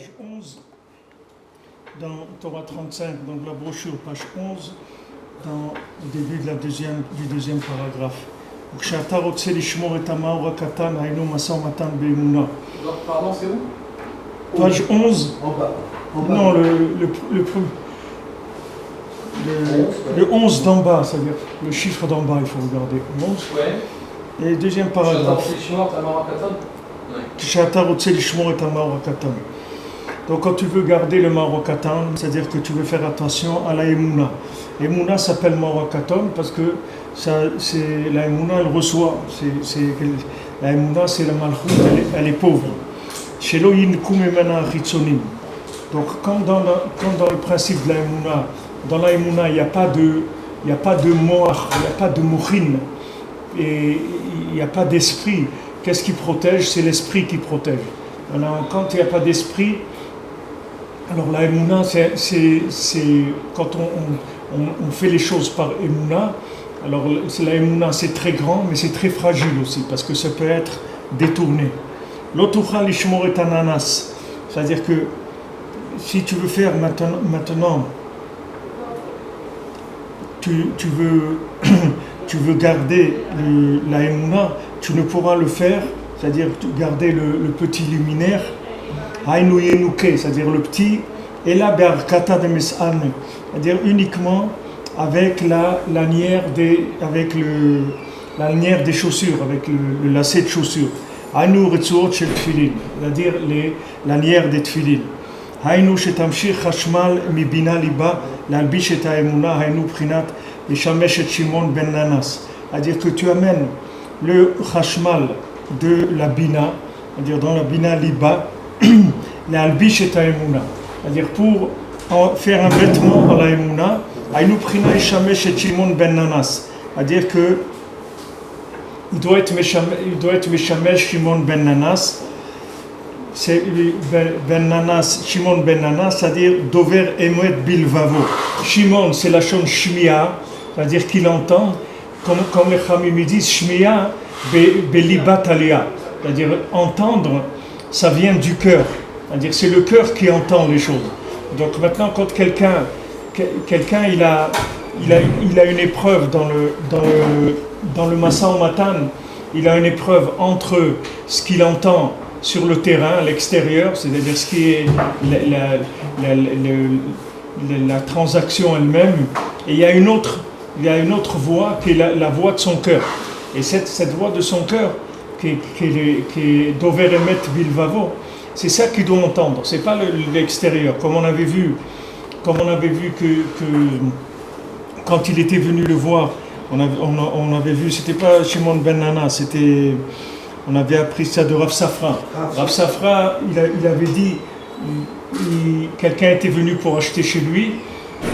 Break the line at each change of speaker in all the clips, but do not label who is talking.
page 11, dans Torah 35, donc la brochure, page 11, dans le début de du deuxième paragraphe. Pardon,
c'est où?
Page 11.
En bas.
Non, le 11 d'en bas, c'est-à-dire le chiffre d'en bas, il faut regarder. 11.
Ouais.
Et deuxième paragraphe. Donc quand tu veux garder le Marokatan, c'est-à dire que tu veux faire attention à la Emouna. Emouna s'appelle Marokatan parce que la Emouna, elle reçoit. La Emouna, c'est la Malchout, elle est pauvre. Donc comme dans le principe de la Emouna, dans la Emouna, il n'y a pas de moach, il n'y a pas de mouchin, et il n'y a pas d'esprit. Qu'est-ce qui protège? C'est l'esprit qui protège. Alors, quand il n'y a pas d'esprit, alors la Emouna, c'est quand on fait les choses par Emouna. Alors la Emouna, c'est très grand, mais c'est très fragile aussi, parce que ça peut être détourné. L'otucha lishmor et ananas, c'est-à-dire que si tu veux faire maintenant tu veux garder la Emouna, tu ne pourras le faire, c'est-à-dire garder le petit luminaire, c'est-à-dire le petit, et la berkata de mes'ane, c'est-à-dire uniquement avec la lanière des chaussures, avec le lacet de chaussures. C'est-à-dire les lanières des tfilin. היינו שתמשיך חשמל מבינה ליבה להלביש את האמונה, היינו בחינת לשמש את שמעון בן ננס. c'est-à-dire que tu amènes le chashmal de la bina, c'est-à-dire dans la bina liba, להלביש את האמונה, c'est-à-dire pour faire un vêtement à la אמונה, היינו בחינה לשמש את שמעון בן ננס, c'est-à-dire que il doit être משמש שמעון בן ננס. C'est Ben Nanas, Shimon Ben Nanas, c'est-à-dire Dover Emet Bilvavo. Shimon, c'est la chaîne Shmiya, c'est-à-dire qu'il entend, comme les Chamim disent, Shmiya Belibat Aliyah, c'est-à-dire entendre, ça vient du cœur, c'est-à dire c'est le cœur qui entend les choses. Donc maintenant, quand quelqu'un il a une épreuve dans le Masa Matan, il a une épreuve entre ce qu'il entend sur le terrain, à l'extérieur, c'est-à-dire ce qui est la transaction elle-même, et il y a une autre voix qui est la voix de son cœur. Et cette voix de son cœur, qui est Dover Emet Bilvavo, c'est ça qu'il doit entendre, c'est pas l'extérieur. Comme on avait vu que quand il était venu le voir, on avait vu, c'était pas Shimon Ben Nana, on avait appris ça de Rav Safra. Rav Safra, il avait dit, quelqu'un était venu pour acheter chez lui,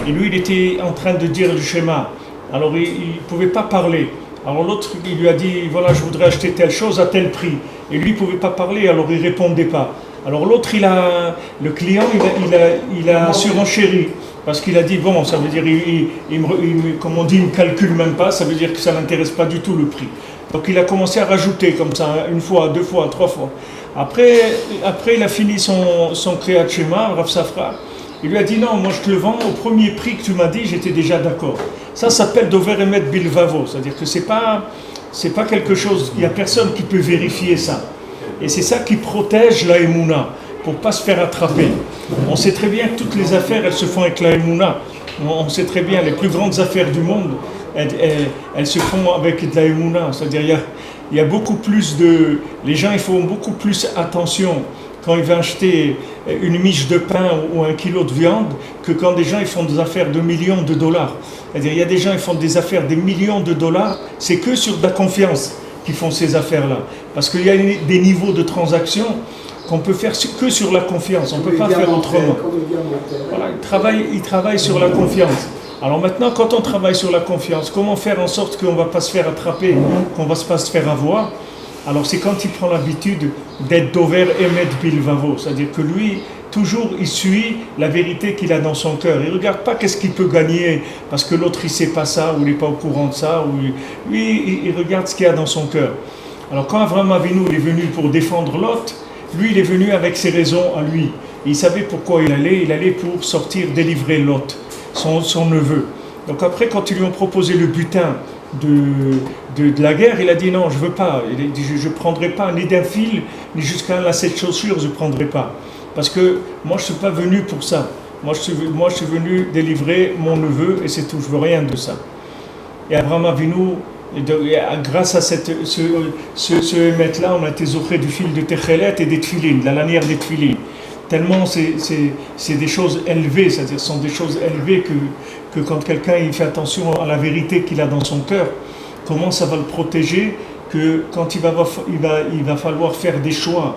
et lui, il était en train de dire le schéma. Alors, il ne pouvait pas parler. Alors, l'autre, il lui a dit, voilà, je voudrais acheter telle chose à tel prix. Et lui, il ne pouvait pas parler, alors il ne répondait pas. Alors, l'autre, le client, il a surenchéri. Parce qu'il a dit, bon, ça veut dire, comme on dit, il ne me calcule même pas, ça veut dire que ça ne l'intéresse pas du tout le prix. Donc il a commencé à rajouter comme ça, une fois, deux fois, trois fois. Après il a fini son Kriyat Shema, Rav Safra. Il lui a dit, non, moi je te le vends au premier prix que tu m'as dit, j'étais déjà d'accord. Ça s'appelle Dover Emet Bilvavo, c'est-à-dire que c'est pas quelque chose, il n'y a personne qui peut vérifier ça. Et c'est ça qui protège la Emouna, pour ne pas se faire attraper. On sait très bien que toutes les affaires, elles se font avec la Emouna. On sait très bien, les plus grandes affaires du monde, elles se font avec de la Emouna. C'est-à-dire, il y a beaucoup plus les gens, ils font beaucoup plus attention quand ils vont acheter une miche de pain ou un kilo de viande que quand des gens, ils font des affaires de millions de dollars. C'est-à-dire, il y a des gens, ils font des affaires des millions de dollars, c'est que sur de la confiance qu'ils font ces affaires-là. Parce qu'il y a des niveaux de transaction qu'on peut faire que sur la confiance, on ne peut pas faire autrement. Voilà, il travaille sur la confiance. Alors maintenant, quand on travaille sur la confiance, comment faire en sorte qu'on ne va pas se faire attraper, qu'on ne va pas se faire avoir? Alors c'est quand il prend l'habitude d'être Dover Emet Bilvavo, c'est-à-dire que lui, toujours il suit la vérité qu'il a dans son cœur. Il ne regarde pas qu'est-ce qu'il peut gagner, parce que l'autre il ne sait pas ça, ou il n'est pas au courant de ça, lui il regarde ce qu'il y a dans son cœur. Alors quand Avraham Avinu est venu pour défendre Lot, lui il est venu avec ses raisons à lui. Et il savait pourquoi il allait pour sortir, délivrer Lot, son neveu. Donc après, quand ils lui ont proposé le butin de la guerre, il a dit non, je ne veux pas. Il a dit, je ne prendrai pas ni d'un fil, ni jusqu'à un lacet de chaussure, je ne prendrai pas. Parce que moi, je ne suis pas venu pour ça. Moi, je suis venu délivrer mon neveu et c'est tout, je ne veux rien de ça. Et Abraham Avinu, grâce à ce émet-là, on a été zoché du fil de Techelet et des Tfilin, de la lanière des Tfilin. Tellement c'est des choses élevées, c'est-à-dire ce sont des choses élevées que quand quelqu'un il fait attention à la vérité qu'il a dans son cœur, comment ça va le protéger, que quand il va falloir faire des choix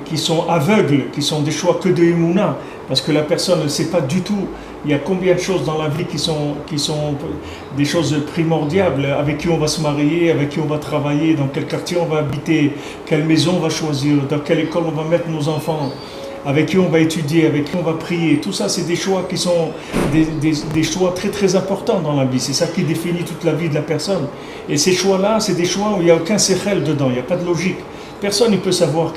qui sont aveugles, qui sont des choix que de Emouna, parce que la personne ne sait pas du tout, il y a combien de choses dans la vie qui sont des choses primordiales, avec qui on va se marier, avec qui on va travailler, dans quel quartier on va habiter, quelle maison on va choisir, dans quelle école on va mettre nos enfants, avec qui on va étudier, avec qui on va prier. Tout ça, c'est des choix qui sont des choix très très importants dans la vie. C'est ça qui définit toute la vie de la personne. Et ces choix-là, c'est des choix où il n'y a aucun séchel dedans, il n'y a pas de logique. Personne ne peut savoir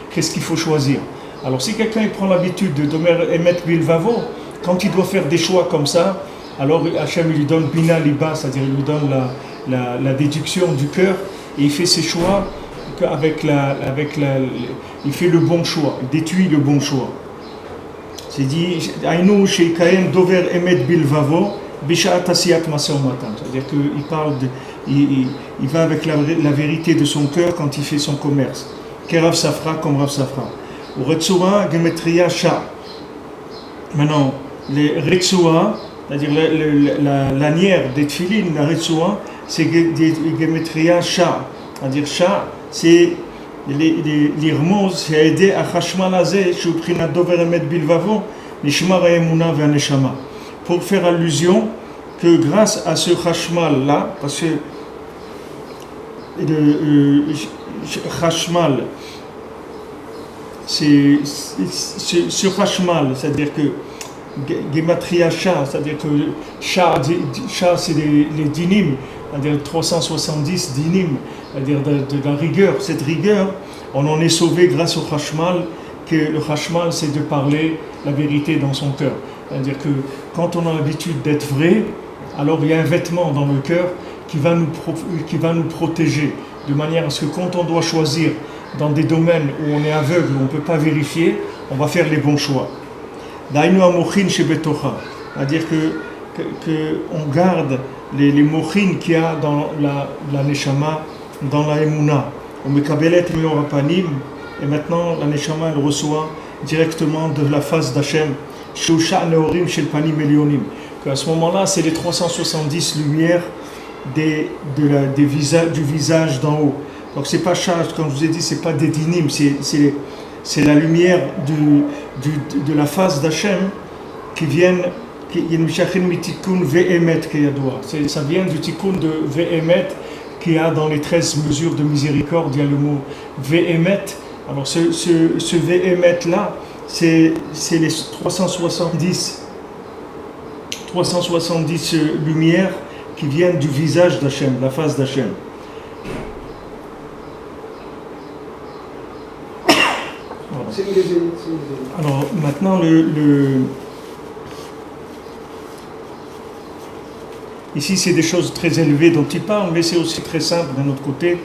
qu'est-ce qu'il faut choisir. Alors si quelqu'un il prend l'habitude de émettre bilvavo, quand il doit faire des choix comme ça, alors Hachem lui donne bina liba, c'est-à-dire il lui donne la déduction du cœur, et il fait ses choix il fait le bon choix, il détruit le bon choix. C'est dit, Aïnou sheikayen dover emet bilvavo, bishat asiyat maseomatan. C'est-à-dire qu'il parle il va avec la vérité de son cœur quand il fait son commerce. Kerav Safra comme Rav Safra. Ou Retsua Gematria Sha. Maintenant, les Retsua, c'est-à-dire la lanière des Tfilin, la Retsua, c'est Gematria Sha. C'est-à-dire Sha, c'est l'irmoz, c'est aider à Chashmal Azeh, Shuprinat Dover Emet Bilvavo, Nishmar Emuna Vaneshama. Pour faire allusion que grâce à ce Chashmal-là, parce que le Chashmal, c'est ce Chashmal, c'est-à-dire que Gematria Shah, c'est-à-dire que Shah c'est les dinim, c'est-à-dire 370 dinim, c'est-à-dire de la rigueur. Cette rigueur, on en est sauvé grâce au Chashmal, que le Chashmal, c'est de parler la vérité dans son cœur. C'est-à-dire que quand on a l'habitude d'être vrai, alors il y a un vêtement dans le cœur qui va nous protéger, de manière à ce que quand on doit choisir dans des domaines où on est aveugle, où on ne peut pas vérifier, on va faire les bons choix. Dainu amochin shebetocha, c'est-à-dire que on garde les mochin qu'il y a dans la neshama, dans la emuna. On mekabelet meorapanim, et maintenant la neshama elle reçoit directement de la face d'Hachem, shusha neorim shel panim elionim. À ce moment-là, c'est les 370 lumières du visage d'en haut. Donc c'est pas charge, comme je vous ai dit, c'est pas des dinim, c'est la lumière de la face d'Hachem qui viennent, ça vient du tikkun de Ve'emet qu'il y a dans les 13 mesures de miséricorde, il y a le mot Ve'emet. Alors ce Ve'emet là, c'est les 370 lumières qui viennent du visage d'Hachem, la face d'Hachem. Alors maintenant ici c'est des choses très élevées dont il parle, mais c'est aussi très simple d'un autre côté.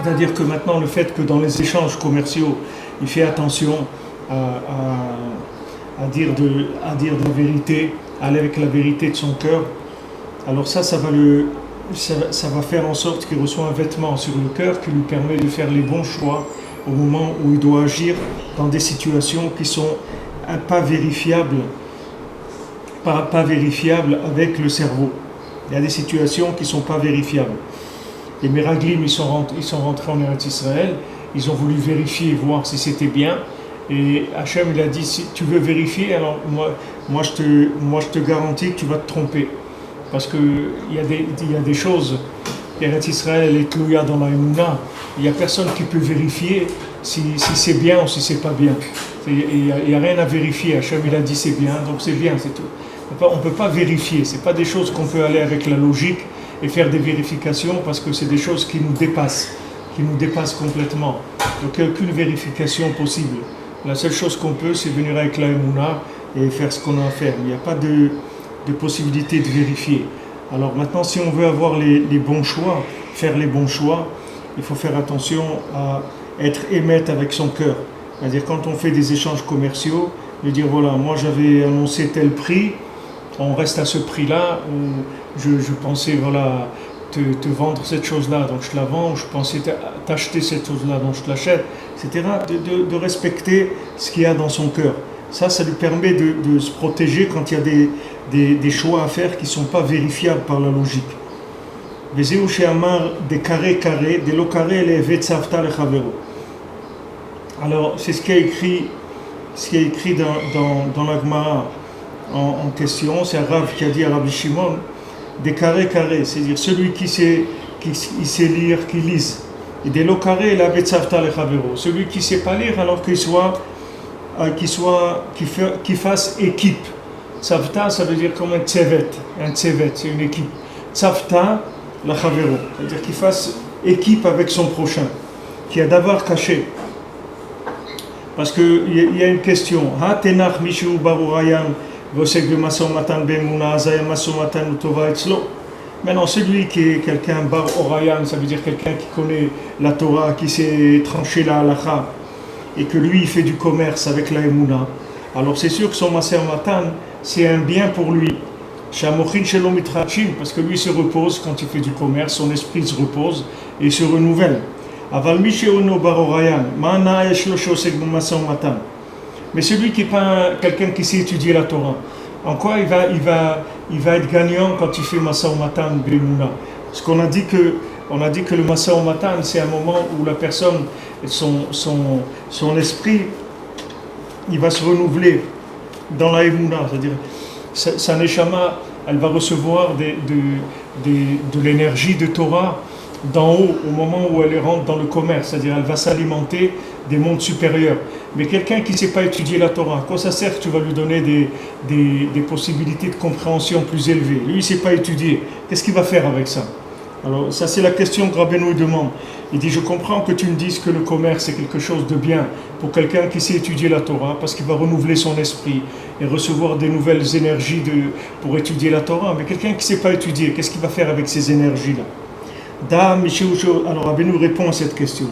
C'est-à-dire que maintenant le fait que dans les échanges commerciaux, il fait attention à dire de la vérité, à aller avec la vérité de son cœur, alors ça va faire en sorte qu'il reçoit un vêtement sur le cœur qui lui permet de faire les bons choix au moment où il doit agir dans des situations qui sont pas vérifiables avec le cerveau. Il y a des situations qui ne sont pas vérifiables. Les Meraglim, ils sont rentrés en Eretz Israël, ils ont voulu vérifier, voir si c'était bien. Et Hachem, il a dit, si tu veux vérifier, alors moi je te garantis que tu vas te tromper. Parce qu'il y a des choses, Eretz Israël est tlouya dans la Emouna, il n'y a personne qui peut vérifier si c'est bien ou si c'est pas bien. Il n'y a rien à vérifier, Hachem, il a dit c'est bien, donc c'est bien, c'est tout. On ne peut pas vérifier, ce n'est pas des choses qu'on peut aller avec la logique et faire des vérifications parce que c'est des choses qui nous dépassent complètement. Donc il n'y a aucune vérification possible. La seule chose qu'on peut, c'est venir avec la Emouna et faire ce qu'on a à faire. Il n'y a pas de possibilité de vérifier. Alors maintenant, si on veut avoir les bons choix, faire les bons choix, il faut faire attention à être émette avec son cœur. C'est-à-dire quand on fait des échanges commerciaux, de dire voilà, moi j'avais annoncé tel prix, on reste à ce prix-là, ou je pensais voilà te vendre cette chose-là, donc je te la vends, ou je pensais t'acheter cette chose-là, donc je te l'achète, etc. De respecter ce qu'il y a dans son cœur. Ça lui permet de se protéger quand il y a des choix à faire qui ne sont pas vérifiables par la logique. Vezeu she'amar de carré carré, de lo carré le vetzavta lechavero. Alors, c'est ce qui est écrit dans la Gemara en question. C'est un Rav qui a dit à Rabbi Shimon, des carrés carrés, c'est-à-dire celui qui sait lire, qui lise. Et des lo carré la vetzavta lechavero. Celui qui ne sait pas lire, alors qu'il fasse équipe. Tzavta, ça veut dire comme un tsevet, c'est une équipe. Tzavta, la chavero, c'est-à-dire qu'il fasse équipe avec son prochain, qui a d'abord caché. Parce qu'il y a une question. Ha tenach mishu barurayan vosek de masomatan bemuna azaya masomatan utova etzlo. Maintenant, celui qui est quelqu'un bar orayan, ça veut dire quelqu'un qui connaît la Torah, qui sait trancher la halacha, et que lui il fait du commerce avec la emuna. Alors c'est sûr que son masomatan c'est un bien pour lui. Parce que lui se repose quand il fait du commerce, son esprit se repose et se renouvelle. Mais celui qui n'est pas quelqu'un qui sait étudier la Torah, en quoi il va être gagnant quand il fait Masa Matan Bemuna? Parce qu'on a dit que le Masa Matan c'est un moment où la personne, son esprit, il va se renouveler dans la Emuna, c'est-à-dire sa neshama, elle va recevoir de l'énergie de Torah d'en haut au moment où elle rentre dans le commerce, c'est-à-dire elle va s'alimenter des mondes supérieurs. Mais quelqu'un qui ne sait pas étudier la Torah, à quoi ça sert que tu vas lui donner des possibilités de compréhension plus élevées? Lui, il ne sait pas étudier. Qu'est-ce qu'il va faire avec ça? Alors ça, c'est la question que Rabbeinu demande. Il dit, je comprends que tu me dises que le commerce est quelque chose de bien pour quelqu'un qui sait étudier la Torah, parce qu'il va renouveler son esprit et recevoir des nouvelles énergies pour étudier la Torah. Mais quelqu'un qui ne sait pas étudier, qu'est-ce qu'il va faire avec ces énergies-là? Alors Rabbeinu répond à cette question.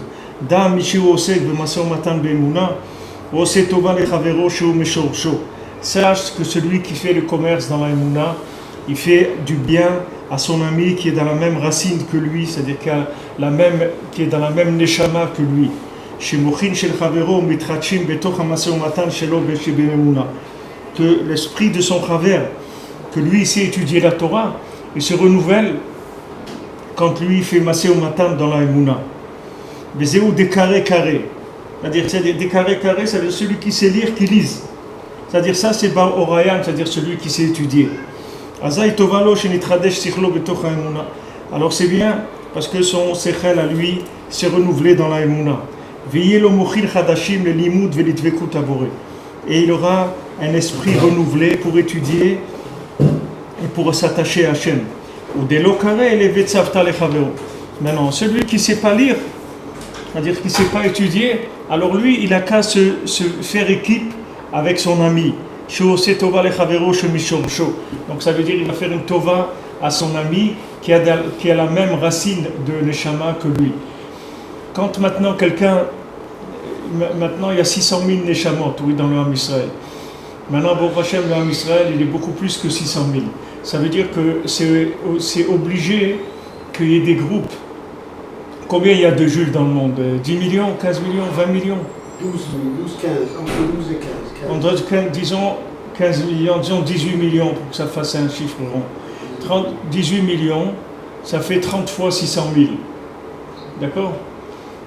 Sache que celui qui fait le commerce dans la Emouna, il fait du bien à son ami qui est dans la même racine que lui, c'est-à-dire qui est dans la même neshama que lui. Que l'esprit de son travers, que lui sait étudier la Torah, il se renouvelle quand lui fait Masé au Matan dans la Emouna. Vezeu des carrés carrés. C'est-à-dire des carrés carrés, c'est-à-dire celui qui sait lire, qui lise. C'est-à-dire ça, c'est Bar Orayan, c'est-à-dire celui qui sait étudier. Alors c'est bien, parce que son sechel à lui s'est renouvelé dans la Emouna. Et il aura un esprit renouvelé pour étudier et pour s'attacher à Hachem. Maintenant, celui qui ne sait pas lire, c'est-à-dire qui ne sait pas étudier, alors lui, il n'a qu'à se faire équipe avec son ami. Donc ça veut dire qu'il va faire une tova à son ami qui a la même racine de neshama que lui. Quand maintenant il y a 600 000 neshamot, oui, dans le Ham Israël. Maintenant, Baruch Hashem, le Ham Israël, il est beaucoup plus que 600 000. Ça veut dire que c'est obligé qu'il y ait des groupes. Combien il y a de juifs dans le monde? 10 millions, 15 millions, 20 millions?
12, 15, entre 12 et 15.
Entre 15, disons 15 millions, disons 18 millions pour que ça fasse un chiffre rond. 18 millions, ça fait 30 fois 600 000. D'accord?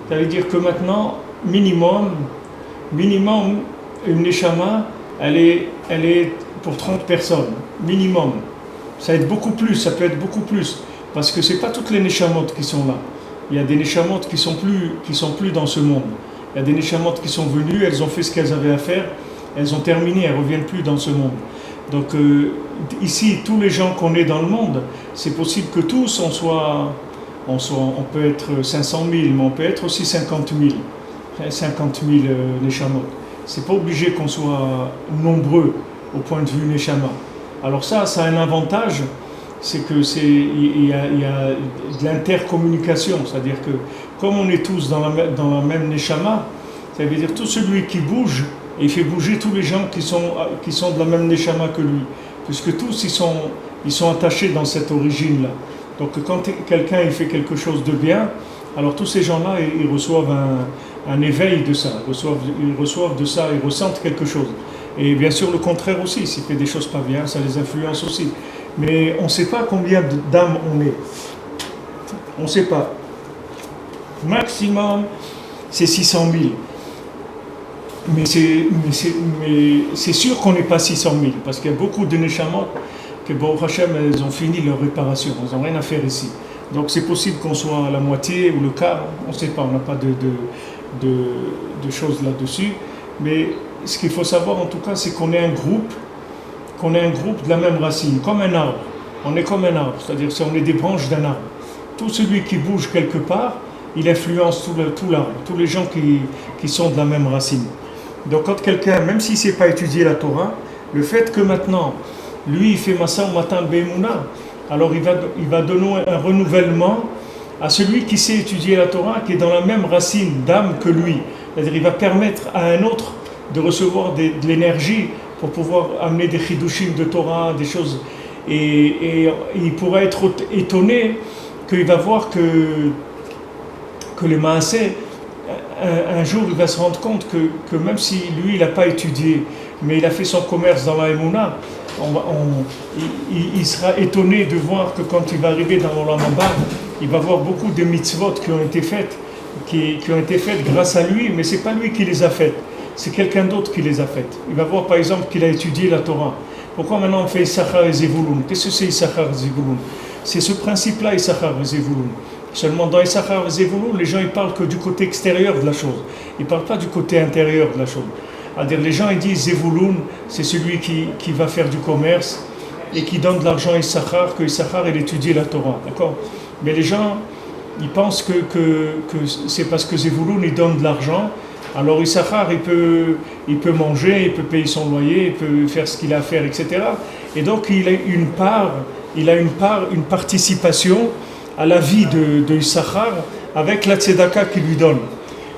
Ça veut dire que maintenant, minimum, une neshama, elle est pour 30 personnes. Minimum. Ça peut être beaucoup plus. Parce que ce n'est pas toutes les neshamot qui sont là. Il y a des neshamot qui sont plus dans ce monde. Il y a des neshamot qui sont venues, elles ont fait ce qu'elles avaient à faire, elles ont terminé, elles ne reviennent plus dans ce monde. Donc ici, tous les gens qu'on est dans le monde, c'est possible que tous on peut être 500 000, mais on peut être aussi 50 000 neshamot. c'est pas obligé qu'on soit nombreux au point de vue Neshama. Alors ça a un avantage, c'est que il y a de l'intercommunication, c'est-à-dire que comme on est tous dans la même Neshama, ça veut dire tout celui qui bouge, et il fait bouger tous les gens qui sont de la même Neshama que lui, puisque tous ils sont attachés dans cette origine-là. Donc quand quelqu'un il fait quelque chose de bien, alors tous ces gens-là ils reçoivent un éveil de ça, ils reçoivent de ça, ils ressentent quelque chose. Et bien sûr le contraire aussi, s'il fait des choses pas bien, ça les influence aussi. Mais on ne sait pas combien d'âmes on est. On ne sait pas. Maximum, c'est 600 000. Mais c'est sûr qu'on n'est pas 600 000, parce qu'il y a beaucoup de Neshamot que Baruch Hashem, elles ont fini leur réparation, elles n'ont rien à faire ici. Donc c'est possible qu'on soit à la moitié ou le quart, on ne sait pas, on n'a pas de choses là-dessus. Mais ce qu'il faut savoir en tout cas, c'est qu'on est un groupe de la même racine, comme un arbre. On est comme un arbre, c'est-à-dire qu'on est des branches d'un arbre. Tout celui qui bouge quelque part, il influence tout l'arbre, tous les gens qui sont de la même racine. Donc quand quelqu'un, même s'il ne sait pas étudier la Torah, le fait que maintenant, lui, il fait Masa ou Matan Be'emouna, alors il va donner un renouvellement à celui qui sait étudier la Torah, qui est dans la même racine d'âme que lui. C'est-à-dire il va permettre à un autre de recevoir de l'énergie pour pouvoir amener des chidushim de Torah, des choses. Et il pourra être étonné qu'il va voir que les Maaseh, un jour il va se rendre compte que même si lui il n'a pas étudié, mais il a fait son commerce dans la Emouna, il sera étonné de voir que quand il va arriver dans l'Olam Haba, il va voir beaucoup de mitzvot qui ont été faites grâce à lui, mais ce n'est pas lui qui les a faites, c'est quelqu'un d'autre qui les a faites. Il va voir par exemple qu'il a étudié la Torah. Pourquoi maintenant on fait Issachar et Zevulun? Qu'est-ce que c'est Issachar et Zevulun? C'est ce principe-là, Issachar et Zevulun. Seulement dans Issachar et Zevulun, les gens ils parlent que du côté extérieur de la chose. Ils ne parlent pas du côté intérieur de la chose. C'est-à-dire les gens ils disent Zevulun, c'est celui qui va faire du commerce et qui donne de l'argent à Issachar, que Issachar il étudie la Torah. D'accord? Mais les gens, ils pensent que c'est parce que Zevulun il donne de l'argent, alors Issachar il peut manger, il peut payer son loyer, il peut faire ce qu'il a à faire, etc. Et donc il a une participation à la vie de Issachar avec la tzedaka qu'il lui donne.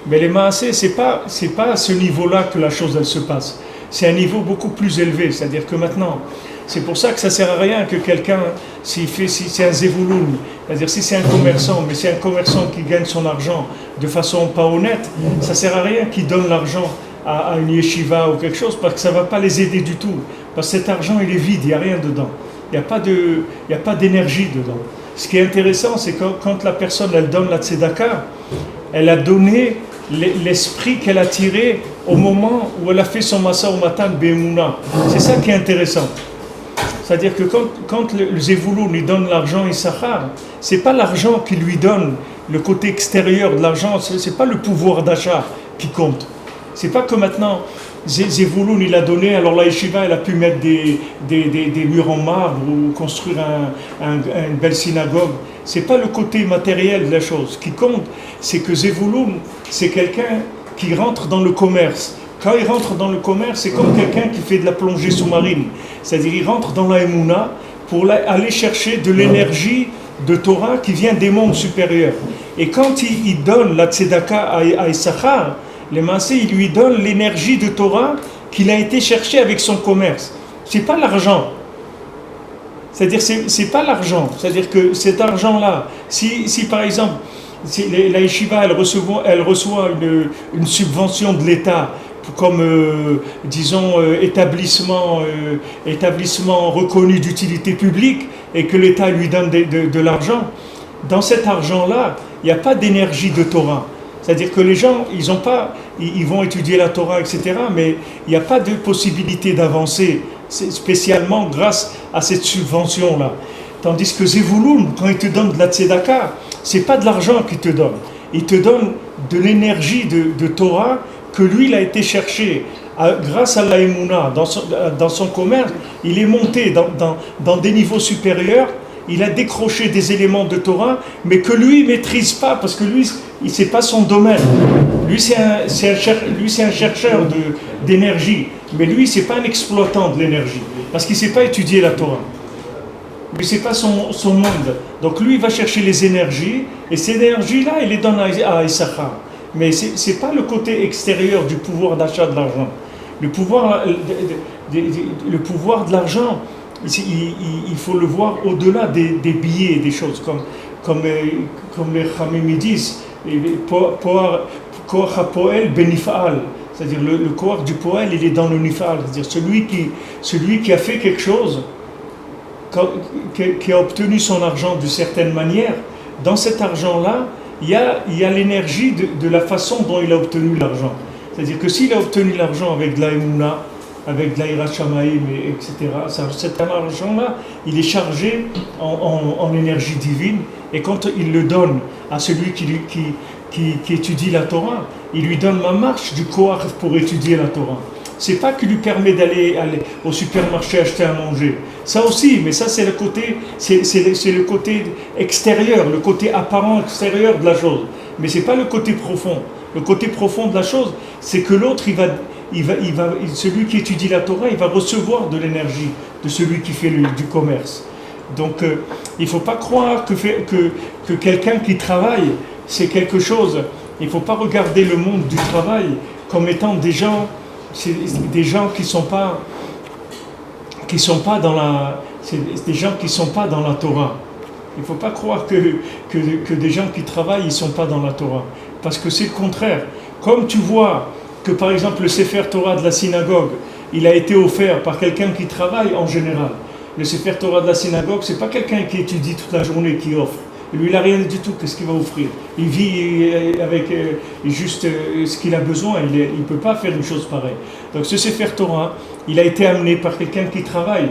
Mais les Maaseh, c'est pas à ce niveau-là que la chose elle se passe. C'est un niveau beaucoup plus élevé, c'est-à-dire que maintenant, c'est pour ça que ça sert à rien que quelqu'un, si c'est un zevulun, c'est-à-dire si c'est un commerçant, mais c'est un commerçant qui gagne son argent de façon pas honnête, ça sert à rien qu'il donne l'argent à une yeshiva ou quelque chose, parce que ça va pas les aider du tout. Parce que cet argent, il est vide, il n'y a rien dedans. Il n'y a pas d'énergie dedans. Ce qui est intéressant, c'est que quand la personne elle donne la tzedaka, elle a donné l'esprit qu'elle a tiré au moment où elle a fait son Masa ou Matan Be'emouna. C'est ça qui est intéressant. C'est-à-dire que quand le Zevulun lui donne l'argent à Issachar, c'est pas l'argent qui lui donne le côté extérieur de l'argent, c'est pas le pouvoir d'achat qui compte. C'est pas que maintenant Zevulun il a donné, alors la yeshiva elle a pu mettre des murs en marbre ou construire une belle synagogue. C'est pas le côté matériel de la chose qui compte, c'est que Zevulun c'est quelqu'un qui rentre dans le commerce. Quand il rentre dans le commerce, c'est comme quelqu'un qui fait de la plongée sous-marine. C'est-à-dire il rentre dans la Emouna pour aller chercher de l'énergie de Torah qui vient des mondes supérieurs. Et quand il donne la tzedaka à Issachar, les Maaseh, il lui donne l'énergie de Torah qu'il a été chercher avec son commerce. C'est pas l'argent. C'est-à-dire c'est pas l'argent. C'est-à-dire que cet argent-là, si par exemple la yeshiva elle reçoit une subvention de l'État comme disons établissement reconnu d'utilité publique et que l'État lui donne de l'argent, dans cet argent-là, il n'y a pas d'énergie de Torah. C'est-à-dire que les gens, ils vont étudier la Torah, etc., mais il n'y a pas de possibilité d'avancer, spécialement grâce à cette subvention-là. Tandis que Zevulun, quand il te donne de la tzedaka, ce n'est pas de l'argent qu'il te donne. Il te donne de l'énergie de Torah que lui, il a été chercher. Grâce à la Emouna, dans son commerce, il est monté dans des niveaux supérieurs. Il a décroché des éléments de Torah, mais que lui ne maîtrise pas, parce que lui, ce n'est pas son domaine. Lui, c'est un chercheur d'énergie. Mais lui, c'est pas un exploitant de l'énergie. Parce qu'il ne sait pas étudier la Torah. Lui, c'est pas son monde. Donc lui, il va chercher les énergies. Et ces énergies-là, il les donne à Issachar. Mais ce n'est pas le côté extérieur du pouvoir d'achat de l'argent. Le pouvoir de l'argent, il faut le voir au-delà des billets, des choses. Comme les Chamim disent, Koach HaPoel Benifal. C'est-à-dire le Koach du Poel, il est dans le Nifal. C'est-à-dire celui qui a fait quelque chose, qui a obtenu son argent d'une certaine manière, dans cet argent-là, il y a l'énergie de la façon dont il a obtenu l'argent. C'est-à-dire que s'il a obtenu l'argent avec de la Emouna, avec de la Hirat Shamaïm, etc., cet argent-là, il est chargé en énergie divine, et quand il le donne à celui qui étudie la Torah, il lui donne la marche du Koach pour étudier la Torah. C'est pas qu'il lui permet d'aller au supermarché acheter à manger. Ça aussi, mais ça c'est le côté extérieur, le côté apparent extérieur de la chose. Mais c'est pas le côté profond. Le côté profond de la chose, c'est que l'autre, celui qui étudie la Torah, il va recevoir de l'énergie de celui qui fait du commerce. Donc, il ne faut pas croire que quelqu'un qui travaille, c'est quelque chose. Il ne faut pas regarder le monde du travail comme étant des gens qui sont pas dans la, c'est des gens qui sont pas dans la Torah. Il ne faut pas croire que des gens qui travaillent, ils ne sont pas dans la Torah. Parce que c'est le contraire. Comme tu vois que par exemple le Sefer Torah de la synagogue, il a été offert par quelqu'un qui travaille en général. Le Sefer Torah de la synagogue, c'est pas quelqu'un qui étudie toute la journée qui offre. Lui, il n'a rien du tout. Qu'est-ce qu'il va offrir? Il vit avec juste ce qu'il a besoin. Il ne peut pas faire une chose pareille. Donc ce Sefer Torah, il a été amené par quelqu'un qui travaille.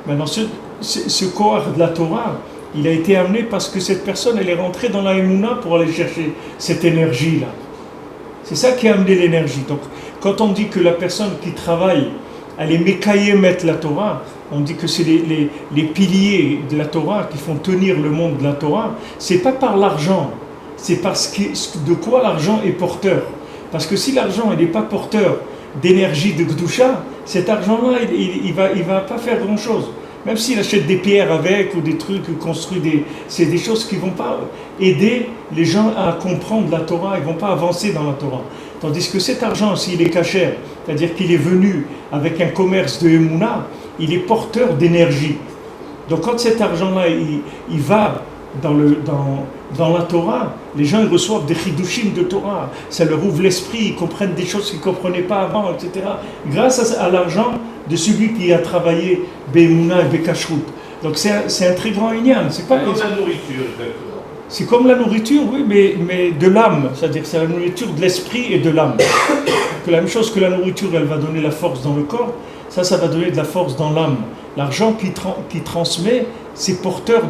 Maintenant, ce Koach de la Torah, il a été amené parce que cette personne, elle est rentrée dans la Emouna pour aller chercher cette énergie-là. C'est ça qui a amené l'énergie. Donc, quand on dit que la personne qui travaille, elle est Mekayem la Torah, on dit que c'est les piliers de la Torah qui font tenir le monde de la Torah, c'est pas par l'argent, c'est parce de quoi l'argent est porteur. Parce que si l'argent n'est pas porteur d'énergie de Gdusha, cet argent-là, il va pas faire grand-chose. Même s'il achète des pierres avec ou des trucs, c'est des choses qui ne vont pas aider les gens à comprendre la Torah, ils ne vont pas avancer dans la Torah. Tandis que cet argent, s'il est kasher, c'est-à-dire qu'il est venu avec un commerce de Emouna, il est porteur d'énergie. Donc quand cet argent-là, il va dans la Torah, les gens ils reçoivent des chidushim de Torah, ça leur ouvre l'esprit, ils comprennent des choses qu'ils ne comprenaient pas avant, etc. Grâce à l'argent de celui qui a travaillé Be'emouna et Be'kashrut. Donc c'est un très grand inyan. C'est pas
comme la nourriture, exactement.
C'est comme la nourriture, oui, mais de l'âme, c'est-à-dire que c'est la nourriture de l'esprit et de l'âme. Que la même chose que la nourriture, elle va donner la force dans le corps, ça va donner de la force dans l'âme. L'argent qui transmet, c'est porteur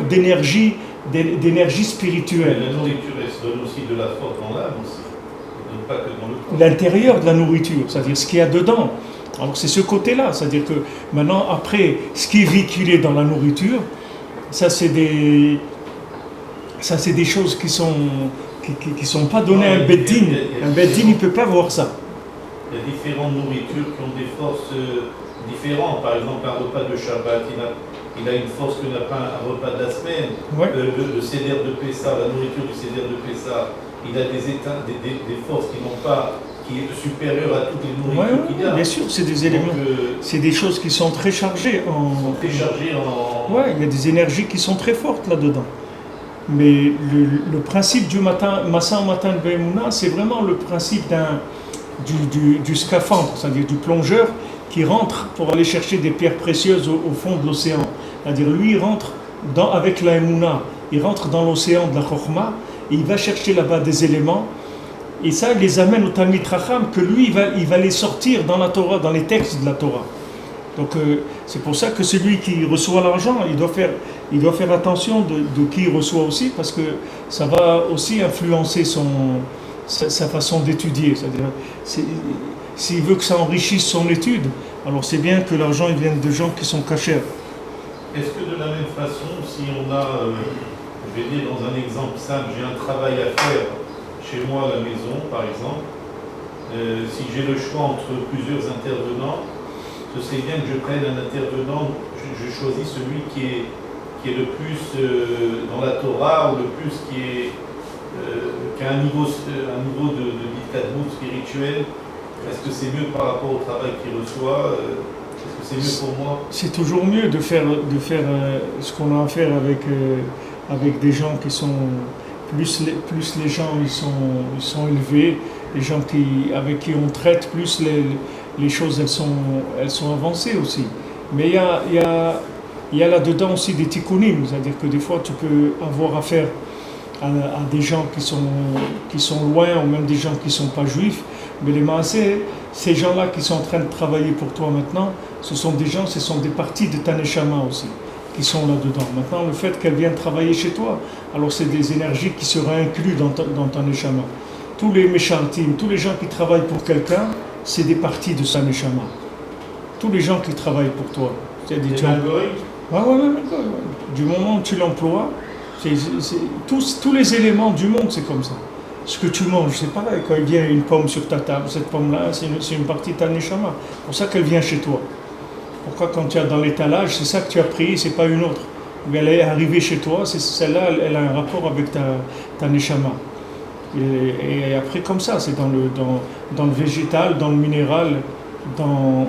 d'énergie, d'énergie spirituelle.
Mais la nourriture, elle se donne aussi de la force dans l'âme aussi. Elle ne donne pas que dans le corps.
L'intérieur de la nourriture, c'est-à-dire ce qu'il y a dedans. Alors c'est ce côté-là, c'est-à-dire que maintenant, après, ce qui est véhiculé dans la nourriture, ça c'est des choses qui sont pas données à un beddin. Un beddin, il ne peut pas voir ça.
Il y a différentes nourritures qui ont des forces différentes. Par exemple, un repas de Shabbat, il a une force que n'a pas un repas de la semaine.
Ouais.
Le Seder de Pessah, la nourriture du Seder de Pessah, il a des forces qui est supérieure à toutes les nourritures qu'il y a.
Bien sûr, c'est des éléments. C'est des choses qui sont très chargées Ouais, il y a des énergies qui sont très fortes là-dedans. Mais le principe du Massa Matan Be'emouna, c'est vraiment le principe du scaphandre, c'est-à-dire du plongeur qui rentre pour aller chercher des pierres précieuses au fond de l'océan. C'est-à-dire lui, il rentre avec la Emouna, il rentre dans l'océan de la Chokhma, et il va chercher là-bas des éléments, et ça, il les amène au Talmid Chacham, que lui, il va les sortir dans la Torah, dans les textes de la Torah. Donc c'est pour ça que celui qui reçoit l'argent, il doit faire attention de qui il reçoit aussi, parce que ça va aussi influencer sa façon d'étudier. C'est-à-dire, s'il veut que ça enrichisse son étude, alors c'est bien que l'argent il vienne de gens qui sont cachers.
Est-ce que de la même façon, si on a, je vais dire dans un exemple simple, j'ai un travail à faire chez moi à la maison, par exemple, si j'ai le choix entre plusieurs intervenants, ce serait bien que je prenne un intervenant, je choisis celui qui est le plus dans la Torah, ou le plus qui a un niveau de Bidkadmout spirituel. Est-ce que c'est mieux par rapport au travail qu'il reçoit? Est-ce que c'est mieux pour moi?
C'est toujours mieux de faire ce qu'on a à faire avec des gens qui sont plus les gens ils sont élevés, les gens avec qui on traite, plus les choses elles sont avancées aussi. Mais il y a là-dedans aussi des tikkunim, c'est-à-dire que des fois tu peux avoir affaire à des gens qui sont loin, ou même des gens qui ne sont pas juifs. Mais les maaseh, ces gens-là qui sont en train de travailler pour toi maintenant, ce sont des parties de ta neshama aussi, qui sont là-dedans. Maintenant, le fait qu'elles viennent travailler chez toi, alors c'est des énergies qui seraient incluses dans ta neshama. Tous les meshartim, tous les gens qui travaillent pour quelqu'un, c'est des parties de sa neshama. Tous les gens qui travaillent pour toi.
C'est des algorithmes.
Ouais. Du moment où tu l'emploies, tous les éléments du monde, c'est comme ça. Ce que tu manges, c'est pareil. Quand il vient une pomme sur ta table, cette pomme-là, c'est une partie de ta neshama. C'est pour ça qu'elle vient chez toi. Pourquoi quand tu es dans l'étalage, c'est ça que tu as pris, c'est pas une autre. Mais elle est arrivée chez toi, celle-là, elle a un rapport avec ta neshama. Et après, comme ça, c'est dans le végétal, dans le minéral, dans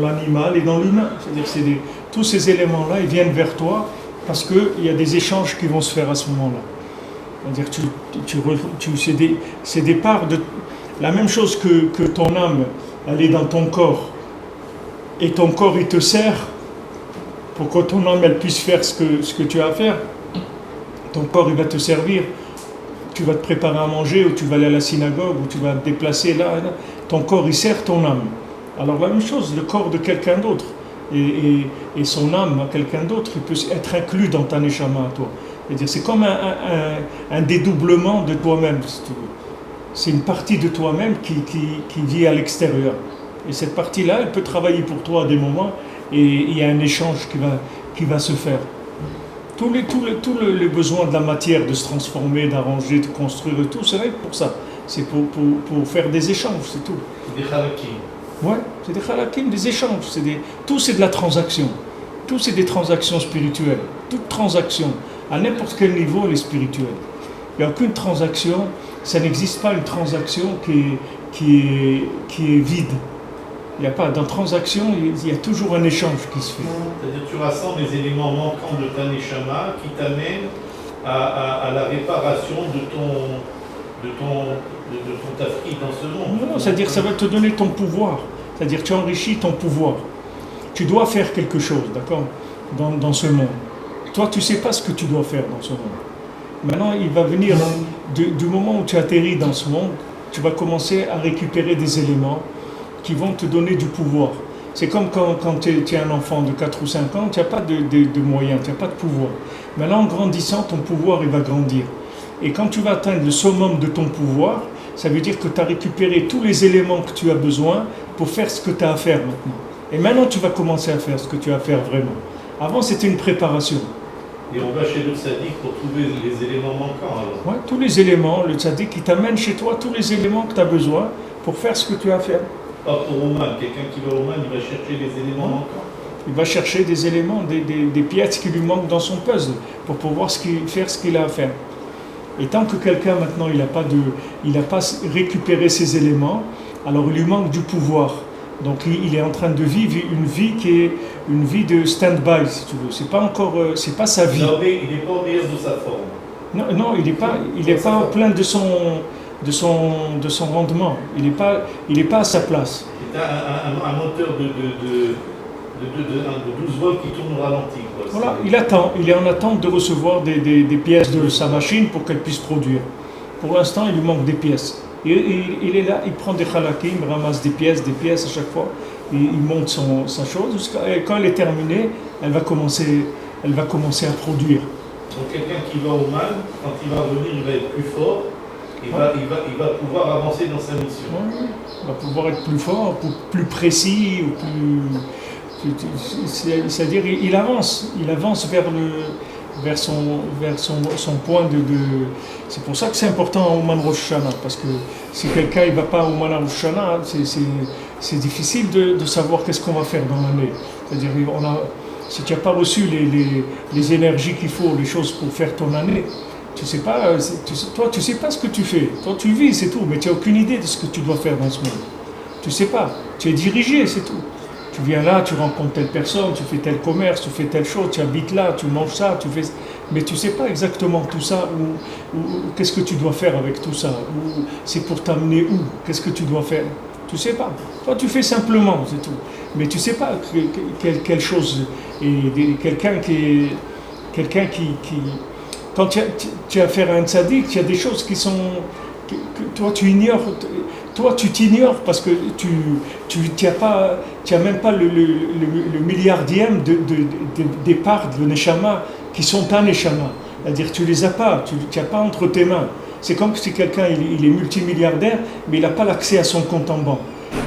l'animal et dans l'humain. C'est-à-dire tous ces éléments-là, ils viennent vers toi parce qu'il y a des échanges qui vont se faire à ce moment-là. C'est-à-dire c'est des parts de la même chose que ton âme, elle est dans ton corps. Et ton corps, il te sert pour que ton âme, elle puisse faire ce que tu as à faire. Ton corps, il va te servir. Tu vas te préparer à manger, ou tu vas aller à la synagogue, ou tu vas te déplacer là. Ton corps, il sert ton âme. Alors la même chose, le corps de quelqu'un d'autre et son âme à quelqu'un d'autre, il peut être inclus dans ta neshama à toi. C'est comme un dédoublement de toi-même, si tu veux. C'est une partie de toi-même qui vit à l'extérieur. Et cette partie-là, elle peut travailler pour toi à des moments, et il y a un échange qui va se faire. Tous les besoins de la matière, de se transformer, d'arranger, de construire, tout, c'est vrai pour ça. C'est pour faire des échanges, c'est tout.
C'est des halakim.
Ouais, c'est des halakim, des échanges. Tout c'est de la transaction. Tout c'est des transactions spirituelles. Toute transaction, à n'importe quel niveau, elle est spirituelle. Il n'y a aucune transaction, ça n'existe pas une transaction qui est vide. Il n'y a pas, dans transaction, il y a toujours un échange qui se fait.
C'est-à-dire que tu rassembles les éléments manquants de ta neshama qui t'amènent à la réparation de ton tafri dans ce monde.
Non, c'est-à-dire que ça va te donner ton pouvoir. C'est-à-dire que tu enrichis ton pouvoir. Tu dois faire quelque chose, d'accord, dans ce monde. Toi, tu ne sais pas ce que tu dois faire dans ce monde. Maintenant, il va venir, du moment où tu atterris dans ce monde, tu vas commencer à récupérer des éléments qui vont te donner du pouvoir. C'est comme quand tu es un enfant de 4 ou 5 ans, tu n'as pas de moyens, tu n'as pas de pouvoir. Maintenant, en grandissant, ton pouvoir, il va grandir. Et quand tu vas atteindre le summum de ton pouvoir, ça veut dire que tu as récupéré tous les éléments que tu as besoin pour faire ce que tu as à faire maintenant. Et maintenant, tu vas commencer à faire ce que tu as à faire vraiment. Avant, c'était une préparation.
Et on va chez le tzaddik pour trouver les éléments manquants alors.
Ouais, tous les éléments, le tzaddik qui t'amène chez toi tous les éléments que tu as besoin pour faire ce que tu as à faire.
Pas pour Oman, quelqu'un qui va au Oman, il va chercher les éléments manquants.
Il va chercher des éléments, des pièces qui lui manquent dans son puzzle pour pouvoir faire ce qu'il a à faire. Et tant que quelqu'un maintenant il n'a pas récupéré ces éléments, alors il lui manque du pouvoir. Donc il est en train de vivre une vie qui est une vie de stand-by, si tu veux. C'est pas sa vie.
Non, mais il n'est pas au meilleur de sa forme.
Non, il n'est pas plein de son rendement. Il n'est pas à sa place.
C'est un moteur de 12 volts qui tourne au ralenti. Quoi.
Voilà, il est en attente de recevoir des pièces de sa machine pour qu'elle puisse produire. Pour l'instant, il lui manque des pièces. Il est là, il prend des halakim, il ramasse des pièces à chaque fois. Il monte sa chose. Et quand elle est terminée, elle va commencer à produire.
Donc quelqu'un qui va au mal, quand il va revenir, il va être plus fort. Il va pouvoir avancer dans sa mission.
Ouais, il va pouvoir être plus fort, plus précis, ou plus c'est-à-dire il avance son point de. C'est pour ça que c'est important au Man Rosh Hashanah, parce que si quelqu'un ne va pas au Man Rosh Hashanah, c'est difficile de savoir qu'est-ce qu'on va faire dans l'année. C'est-à-dire, si tu n'as pas reçu les énergies qu'il faut, les choses pour faire ton année, tu sais pas, toi tu sais pas ce que tu fais. Toi tu vis, c'est tout, mais tu n'as aucune idée de ce que tu dois faire dans ce monde. Tu sais pas, tu es dirigé, c'est tout. Tu viens là, tu rencontres telle personne, tu fais tel commerce, tu fais telle chose, tu habites là, tu manges ça, tu fais... Mais tu ne sais pas exactement tout ça, ou qu'est-ce que tu dois faire avec tout ça, ou c'est pour t'amener où, qu'est-ce que tu dois faire. Tu ne sais pas. Toi, tu fais simplement, c'est tout. Mais tu ne sais pas quelle chose. Et quelqu'un qui... Quand tu as affaire à un tzaddik, il y a des choses qui sont... que toi, tu ignores. Toi, tu t'ignores parce que tu n'as même pas le milliardième des parts de neshama qui sont un neshama. C'est-à-dire tu les as pas, tu n'as pas entre tes mains. C'est comme si quelqu'un il est multimilliardaire, mais il n'a pas l'accès à son compte en banque.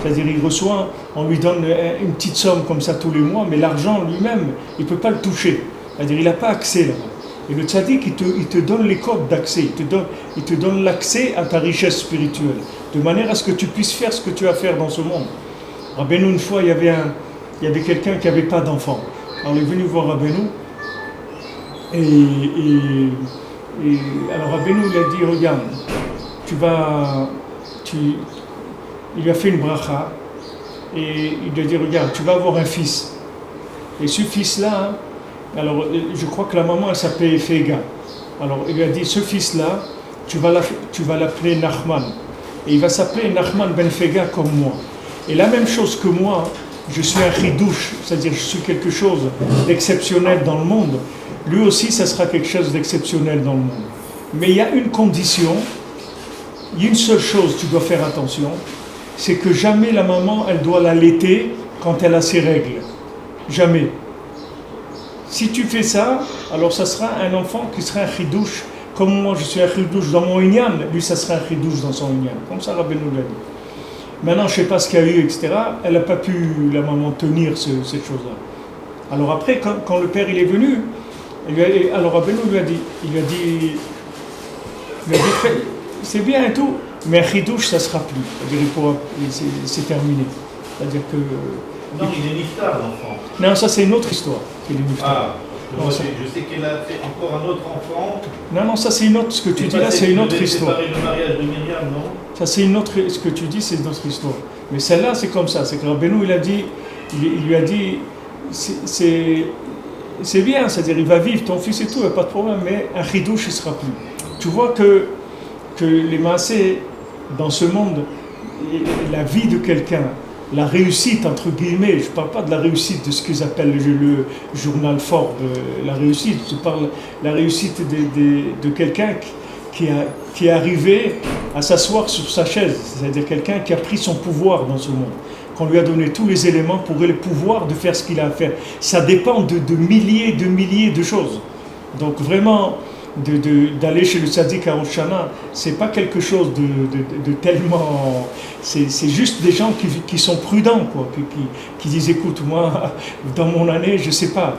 C'est-à-dire il reçoit, on lui donne une petite somme comme ça tous les mois, mais l'argent lui-même, il ne peut pas le toucher. C'est-à-dire il n'a pas accès là-bas. Et le tzaddik, il te donne les codes d'accès, il te donne l'accès à ta richesse spirituelle, de manière à ce que tu puisses faire ce que tu as à faire dans ce monde. Rabbeinu, une fois, il y avait quelqu'un qui n'avait pas d'enfant. Alors il est venu voir Rabbeinu, et alors Rabbeinu il a dit, regarde, il lui a fait une bracha, et il lui a dit, regarde, tu vas avoir un fils. Et ce fils-là, alors je crois que la maman elle s'appelait Fega. Alors il lui a dit, ce fils-là, tu vas l'appeler Nachman. Et il va s'appeler Nachman ben Fega comme moi. Et la même chose que moi, je suis un chidouche, c'est-à-dire je suis quelque chose d'exceptionnel dans le monde. Lui aussi, ça sera quelque chose d'exceptionnel dans le monde. Mais il y a une condition, il y a une seule chose, tu dois faire attention, c'est que jamais la maman, elle doit l'allaiter quand elle a ses règles. Jamais. Si tu fais ça, alors ça sera un enfant qui sera un chidouche. Comme moi, je suis un chidouche dans mon inyan, lui, ça sera un chidouche dans son inyan. Comme ça, Rabbeinu l'a dit. Maintenant, je ne sais pas ce qu'il y a eu, etc. Elle n'a pas pu, la maman, tenir cette chose-là. Alors après, quand le père il est venu, alors Rabbeinu lui a dit, c'est bien et tout, mais un chidouche, ça ne sera plus. C'est terminé. C'est-à-dire que...
Non, il est niftar, l'enfant.
Non, ça c'est une autre histoire.
Ah, je sais qu'elle a fait encore un autre enfant.
Non, ça c'est une autre. Ce que tu dis là, c'est une autre histoire.
Le mariage de Myriam, non?
Ça c'est une autre. Ce que tu dis, c'est une autre histoire. Mais celle-là, c'est comme ça. C'est que Rabbeinu, il lui a dit, c'est bien, c'est-à-dire il va vivre, ton fils et tout, il n'y a pas de problème, mais un chidouche, il ne sera plus. Tu vois que les maasés, dans ce monde, la vie de quelqu'un, la réussite, entre guillemets, je ne parle pas de la réussite de ce qu'ils appellent le journal Forbes, la réussite, je parle de la réussite de quelqu'un qui est arrivé à s'asseoir sur sa chaise, c'est-à-dire quelqu'un qui a pris son pouvoir dans ce monde, qu'on lui a donné tous les éléments pour le pouvoir de faire ce qu'il a à faire. Ça dépend de milliers de choses. Donc vraiment, d'aller chez le tzaddik à Rosh Hashanah, c'est pas quelque chose de tellement... C'est juste des gens qui sont prudents, quoi, qui disent, écoute, moi, dans mon année, je sais pas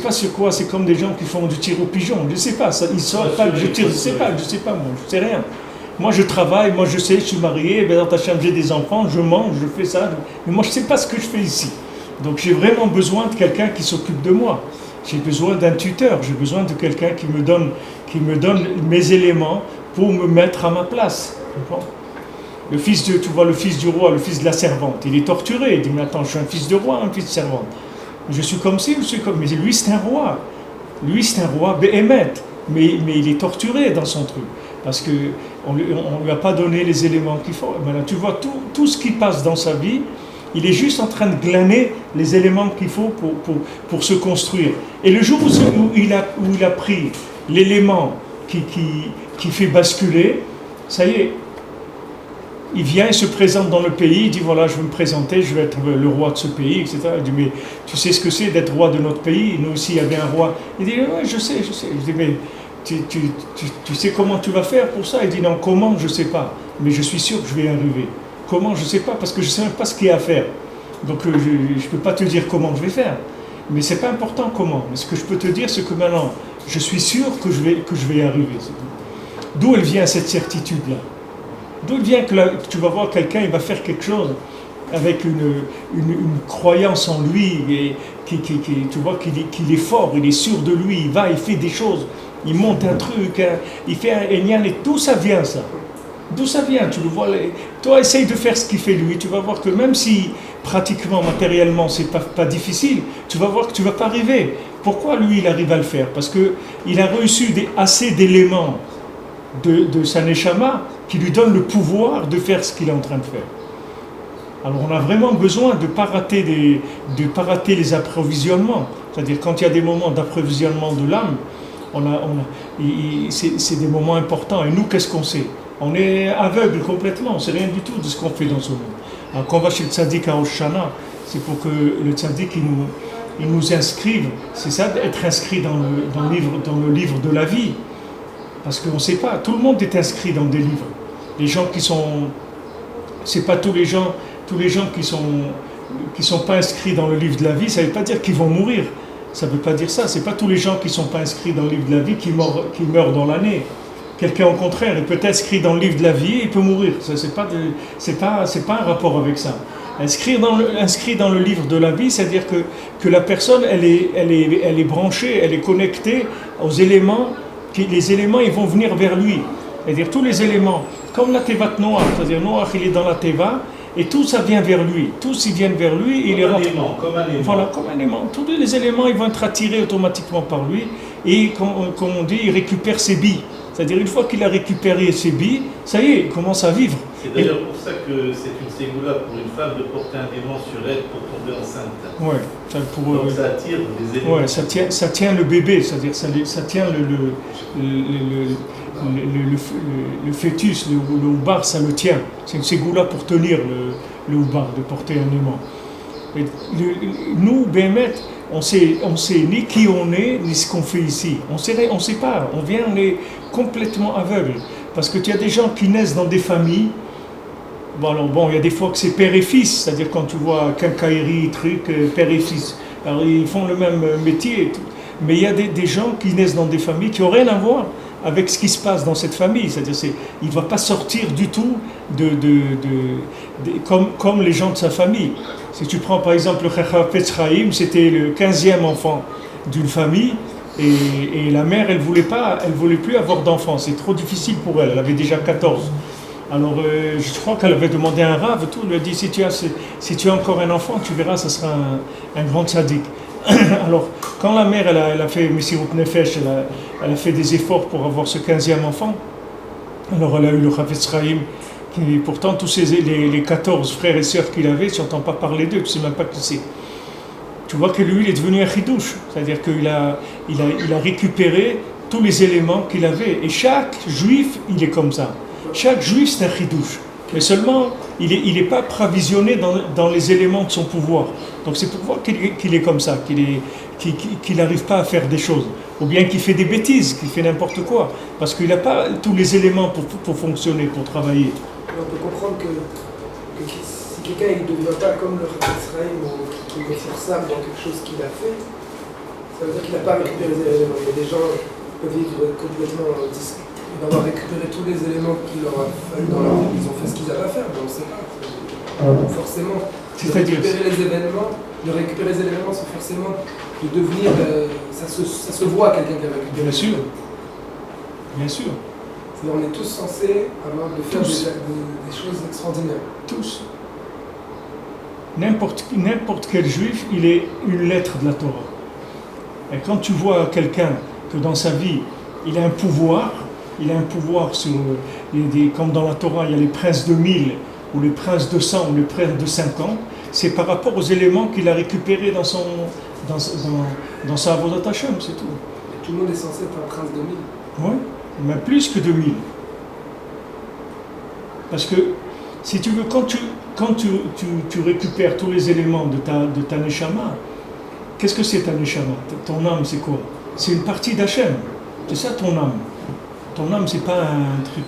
sur quoi, c'est comme des gens qui font du tir au pigeon, je sais pas, ça, ils savent pas que je tire, je sais pas, moi, je sais rien. Moi, je travaille, moi, je sais, je suis marié, dans ta chambre, j'ai des enfants, je mange, je fais ça, mais moi, je sais pas ce que je fais ici. Donc, j'ai vraiment besoin de quelqu'un qui s'occupe de moi. J'ai besoin d'un tuteur, j'ai besoin de quelqu'un qui me donne mes éléments pour me mettre à ma place. Le fils du roi, le fils de la servante, il est torturé. Il dit, mais attends, je suis un fils de roi, un fils de servante. Je suis comme ci, je suis comme... Mais lui, c'est un roi. Lui, c'est un roi béhémet. Mais il est torturé dans son truc. Parce qu'on ne lui a pas donné les éléments qu'il faut. Maintenant, tu vois, tout ce qui passe dans sa vie, il est juste en train de glaner les éléments qu'il faut pour se construire. Et le jour où il a pris l'élément qui fait basculer, ça y est, il vient, il se présente dans le pays, il dit voilà, je vais me présenter, je vais être le roi de ce pays, etc. Il dit mais tu sais ce que c'est d'être roi de notre pays? Nous aussi, il y avait un roi. Il dit ouais, je sais. Je dis mais tu sais comment tu vas faire pour ça? Il dit non, comment? Je sais pas, mais je suis sûr que je vais y arriver. Comment? Je sais pas, parce que je sais même pas ce qu'il y a à faire. Donc je peux pas te dire comment je vais faire. Mais c'est pas important comment. Mais ce que je peux te dire, c'est que maintenant, je suis sûr que je vais y arriver. D'où elle vient cette certitude-là? D'où elle vient que tu vas voir quelqu'un, il va faire quelque chose avec une croyance en lui, et tu vois qu'il est fort, il est sûr de lui, il fait des choses, il monte un truc, il fait un énian, et d'où ça vient ça? D'où ça vient? Tu le vois, toi essaye de faire ce qu'il fait lui, tu vas voir que même si pratiquement, matériellement, c'est pas difficile, tu vas voir que tu vas pas arriver. Pourquoi lui il arrive à le faire? Parce qu'il a reçu assez d'éléments de sa neshama qui lui donnent le pouvoir de faire ce qu'il est en train de faire. Alors on a vraiment besoin de ne pas rater les approvisionnements. C'est-à-dire quand il y a des moments d'approvisionnement de l'âme, c'est des moments importants. Et nous, qu'est-ce qu'on sait? On est aveugle complètement, on ne sait rien du tout de ce qu'on fait dans ce monde. Alors quand on va chez le tzaddik à Rosh Hashanah, c'est pour que le tzaddik il nous inscrive. C'est ça d'être inscrit dans le livre de la vie. Parce qu'on ne sait pas, tout le monde est inscrit dans des livres. Les gens qui sont... C'est pas tous les gens qui sont pas inscrits dans le livre de la vie, ça ne veut pas dire qu'ils vont mourir. Ça ne veut pas dire ça. C'est pas tous les gens qui ne sont pas inscrits dans le livre de la vie qui meurent dans l'année. Quelqu'un au contraire, il peut être inscrit dans le livre de la vie et il peut mourir. Ça, c'est pas un rapport avec ça. Inscrit dans le livre de la vie, c'est-à-dire que la personne, elle est branchée, elle est connectée aux éléments, les éléments ils vont venir vers lui. C'est-à-dire tous les éléments, comme la Tevat Noach, c'est-à-dire Noach il est dans la Teva, et tout ça vient vers lui. Tous ils viennent vers lui et il est rentré.
Comme un élément.
Voilà, comme un élément. Tous les éléments ils vont être attirés automatiquement par lui et comme on dit, il récupère ses billes. C'est-à-dire une fois qu'il a récupéré ses billes, ça y est, il commence à vivre.
C'est d'ailleurs pour ça que c'est une ségoula pour une femme de porter un aimant sur elle pour tomber enceinte.
Ouais,
donc ça attire les éléments.
Ouais, ça tient le bébé, c'est-à-dire ça tient le fœtus, le oubar, ça le tient. C'est une ségoula pour tenir le oubar, de porter un aimant. Et nous, Bémet, on sait ni qui on est, ni ce qu'on fait ici. On sait pas. On est complètement aveugle. Parce que tu as des gens qui naissent dans des familles. Bon, il y a des fois que c'est père et fils, c'est-à-dire quand tu vois quincaillerie, père et fils. Alors ils font le même métier. Mais il y a des gens qui naissent dans des familles qui n'ont rien à voir avec ce qui se passe dans cette famille. C'est-à-dire il ne va pas sortir du tout comme les gens de sa famille. Si tu prends par exemple le Chafetz Chaim, c'était le 15e enfant d'une famille et la mère, elle voulait plus avoir d'enfants. C'est trop difficile pour elle. Elle avait déjà 14. Alors je crois qu'elle avait demandé à un rave, tout, elle lui a dit si tu as encore un enfant, tu verras, ça sera un grand tzaddik. Alors quand la mère elle a fait Messirut Nefesh, elle a fait des efforts pour avoir ce 15e enfant, alors elle a eu le Chafetz Chaim, qui pourtant tous les 14 frères et sœurs qu'il avait, tu n'entends pas parler d'eux, tu ne sais même pas qui c'est. Tu vois que lui il est devenu un chidouche, c'est-à-dire qu'il a récupéré tous les éléments qu'il avait, et chaque juif il est comme ça. Chaque juif c'est un chidouche, mais seulement il n'est pas provisionné dans les éléments de son pouvoir. Donc c'est pour voir qu'il est comme ça, qu'il n'arrive pas à faire des choses, ou bien qu'il fait des bêtises, qu'il fait n'importe quoi, parce qu'il n'a pas tous les éléments pour fonctionner, pour travailler.
On peut comprendre que si quelqu'un ne devient pas comme le Chafetz Chaim ou qu'il est responsable dans quelque chose qu'il a fait, ça veut dire qu'il n'a pas récupéré les éléments. Il y a des gens qui peuvent vivre complètement d'avoir récupéré tous les éléments qu'il leur a fallu dans leur vie. Ils ont fait ce qu'ils avaient à faire, mais on ne sait pas. Forcément, de récupérer les éléments, c'est forcément de devenir... ça se voit quelqu'un qui a récupéré.
Bien sûr. Bien sûr.
C'est-à-dire on est tous censés de faire des choses extraordinaires.
Tous. N'importe quel juif, il est une lettre de la Torah. Et quand tu vois quelqu'un que dans sa vie, il a un pouvoir sur, comme dans la Torah, il y a les princes de 1000, ou les princes de 100, ou les princes de 50, c'est par rapport aux éléments qu'il a récupérés dans sa Avodat Hashem, c'est tout.
Et tout le monde est censé être un prince de 1000.
Oui, mais plus que de 1000. Parce que, si tu veux, quand tu récupères tous les éléments de ta Neshama, qu'est-ce que c'est ta Neshama? Ton âme, c'est quoi? C'est une partie d'Hachem. C'est ça ton âme. Ton âme, c'est pas un truc,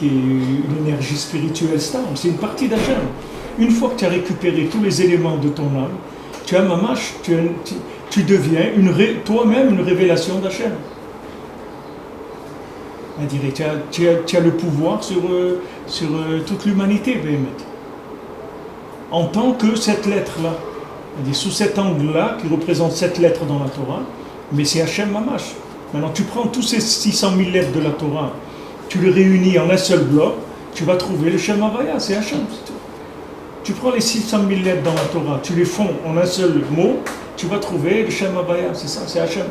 une énergie spirituelle stable, c'est une partie d'Hachem. Une fois que tu as récupéré tous les éléments de ton âme, tu as mamash, tu deviens toi-même une révélation d'Hachem. Tu as le pouvoir sur toute l'humanité, Béhémet. En tant que cette lettre-là. C'est-à-dire sous cet angle-là, qui représente cette lettre dans la Torah, mais c'est Hachem Mamash. Maintenant, tu prends tous ces 600 000 lettres de la Torah, tu les réunis en un seul bloc, tu vas trouver le Shem Havaya, c'est Hachem, c'est tout. Tu prends les 600 000 lettres dans la Torah, tu les fonds en un seul mot, tu vas trouver le Shem Havaya, c'est ça, c'est Hachem.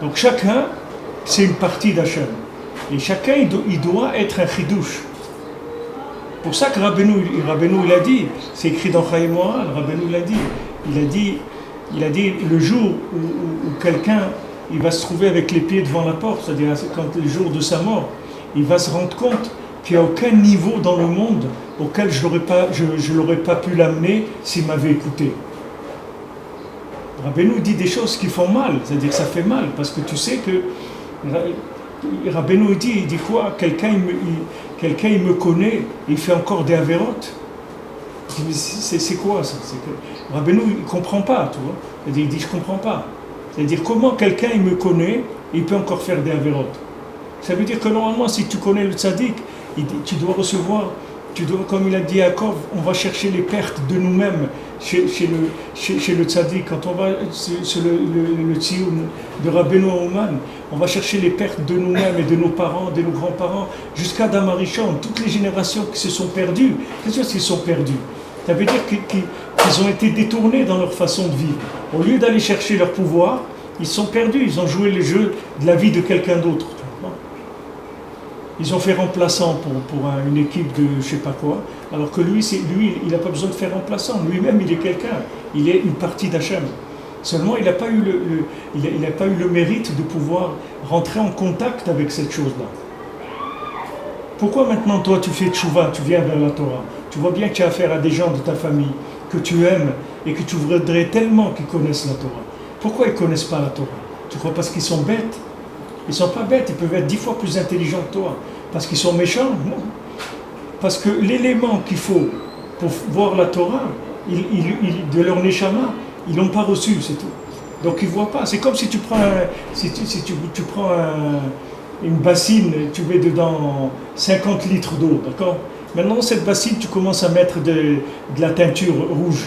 Donc chacun, c'est une partie d'Hachem. Et chacun, il doit être un chidouche. Pour ça que Rabbeinu il a dit, c'est écrit dans Chaim Moral, Rabbeinu il a dit le jour où quelqu'un il va se trouver avec les pieds devant la porte, c'est-à-dire quand le jour de sa mort, il va se rendre compte qu'il n'y a aucun niveau dans le monde auquel je n'aurais pas pu l'amener s'il m'avait écouté. Rabbeinu dit des choses qui font mal, c'est-à-dire que ça fait mal, parce que tu sais que Rabbeinu il dit quoi? Quelqu'un il me connaît, il fait encore des avérotes. C'est quoi ça? Rabbeinu il ne comprend pas, tu vois. Il dit je ne comprends pas. C'est-à-dire comment quelqu'un il me connaît, il peut encore faire des avérotes. Ça veut dire que normalement si tu connais le tzaddik, tu dois recevoir, comme il a dit à Yaakov, on va chercher les pertes de nous-mêmes chez le tzaddik. Quand on va sur le tzioun de Rabbeinu Ouman, on va chercher les pertes de nous-mêmes et de nos parents, de nos grands-parents, jusqu'à Adam Arishon, toutes les générations qui se sont perdues. Qu'est-ce qu'ils sont perdus? Ça veut dire qu'ils ont été détournés dans leur façon de vivre. Au lieu d'aller chercher leur pouvoir, ils sont perdus, ils ont joué le jeu de la vie de quelqu'un d'autre. Ils ont fait remplaçant pour une équipe de je sais pas quoi, alors que lui il n'a pas besoin de faire remplaçant. Lui-même, il est quelqu'un. Il est une partie d'Hachem. Seulement, il n'a pas eu le mérite de pouvoir rentrer en contact avec cette chose-là. Pourquoi maintenant, toi, tu fais tchouva, tu viens vers la Torah? Tu vois bien que tu as affaire à des gens de ta famille que tu aimes et que tu voudrais tellement qu'ils connaissent la Torah. Pourquoi ils ne connaissent pas la Torah? Tu crois parce qu'ils sont bêtes? Ils ne sont pas bêtes, ils peuvent être 10 fois plus intelligents que toi. Parce qu'ils sont méchants? Non. Parce que l'élément qu'il faut pour voir la Torah, de leur neshama, ils ne l'ont pas reçu, c'est tout. Donc ils ne voient pas. C'est comme si tu prends, tu prends une bassine, tu mets dedans 50 litres d'eau, d'accord? Maintenant, cette bassine, tu commences à mettre de la teinture rouge.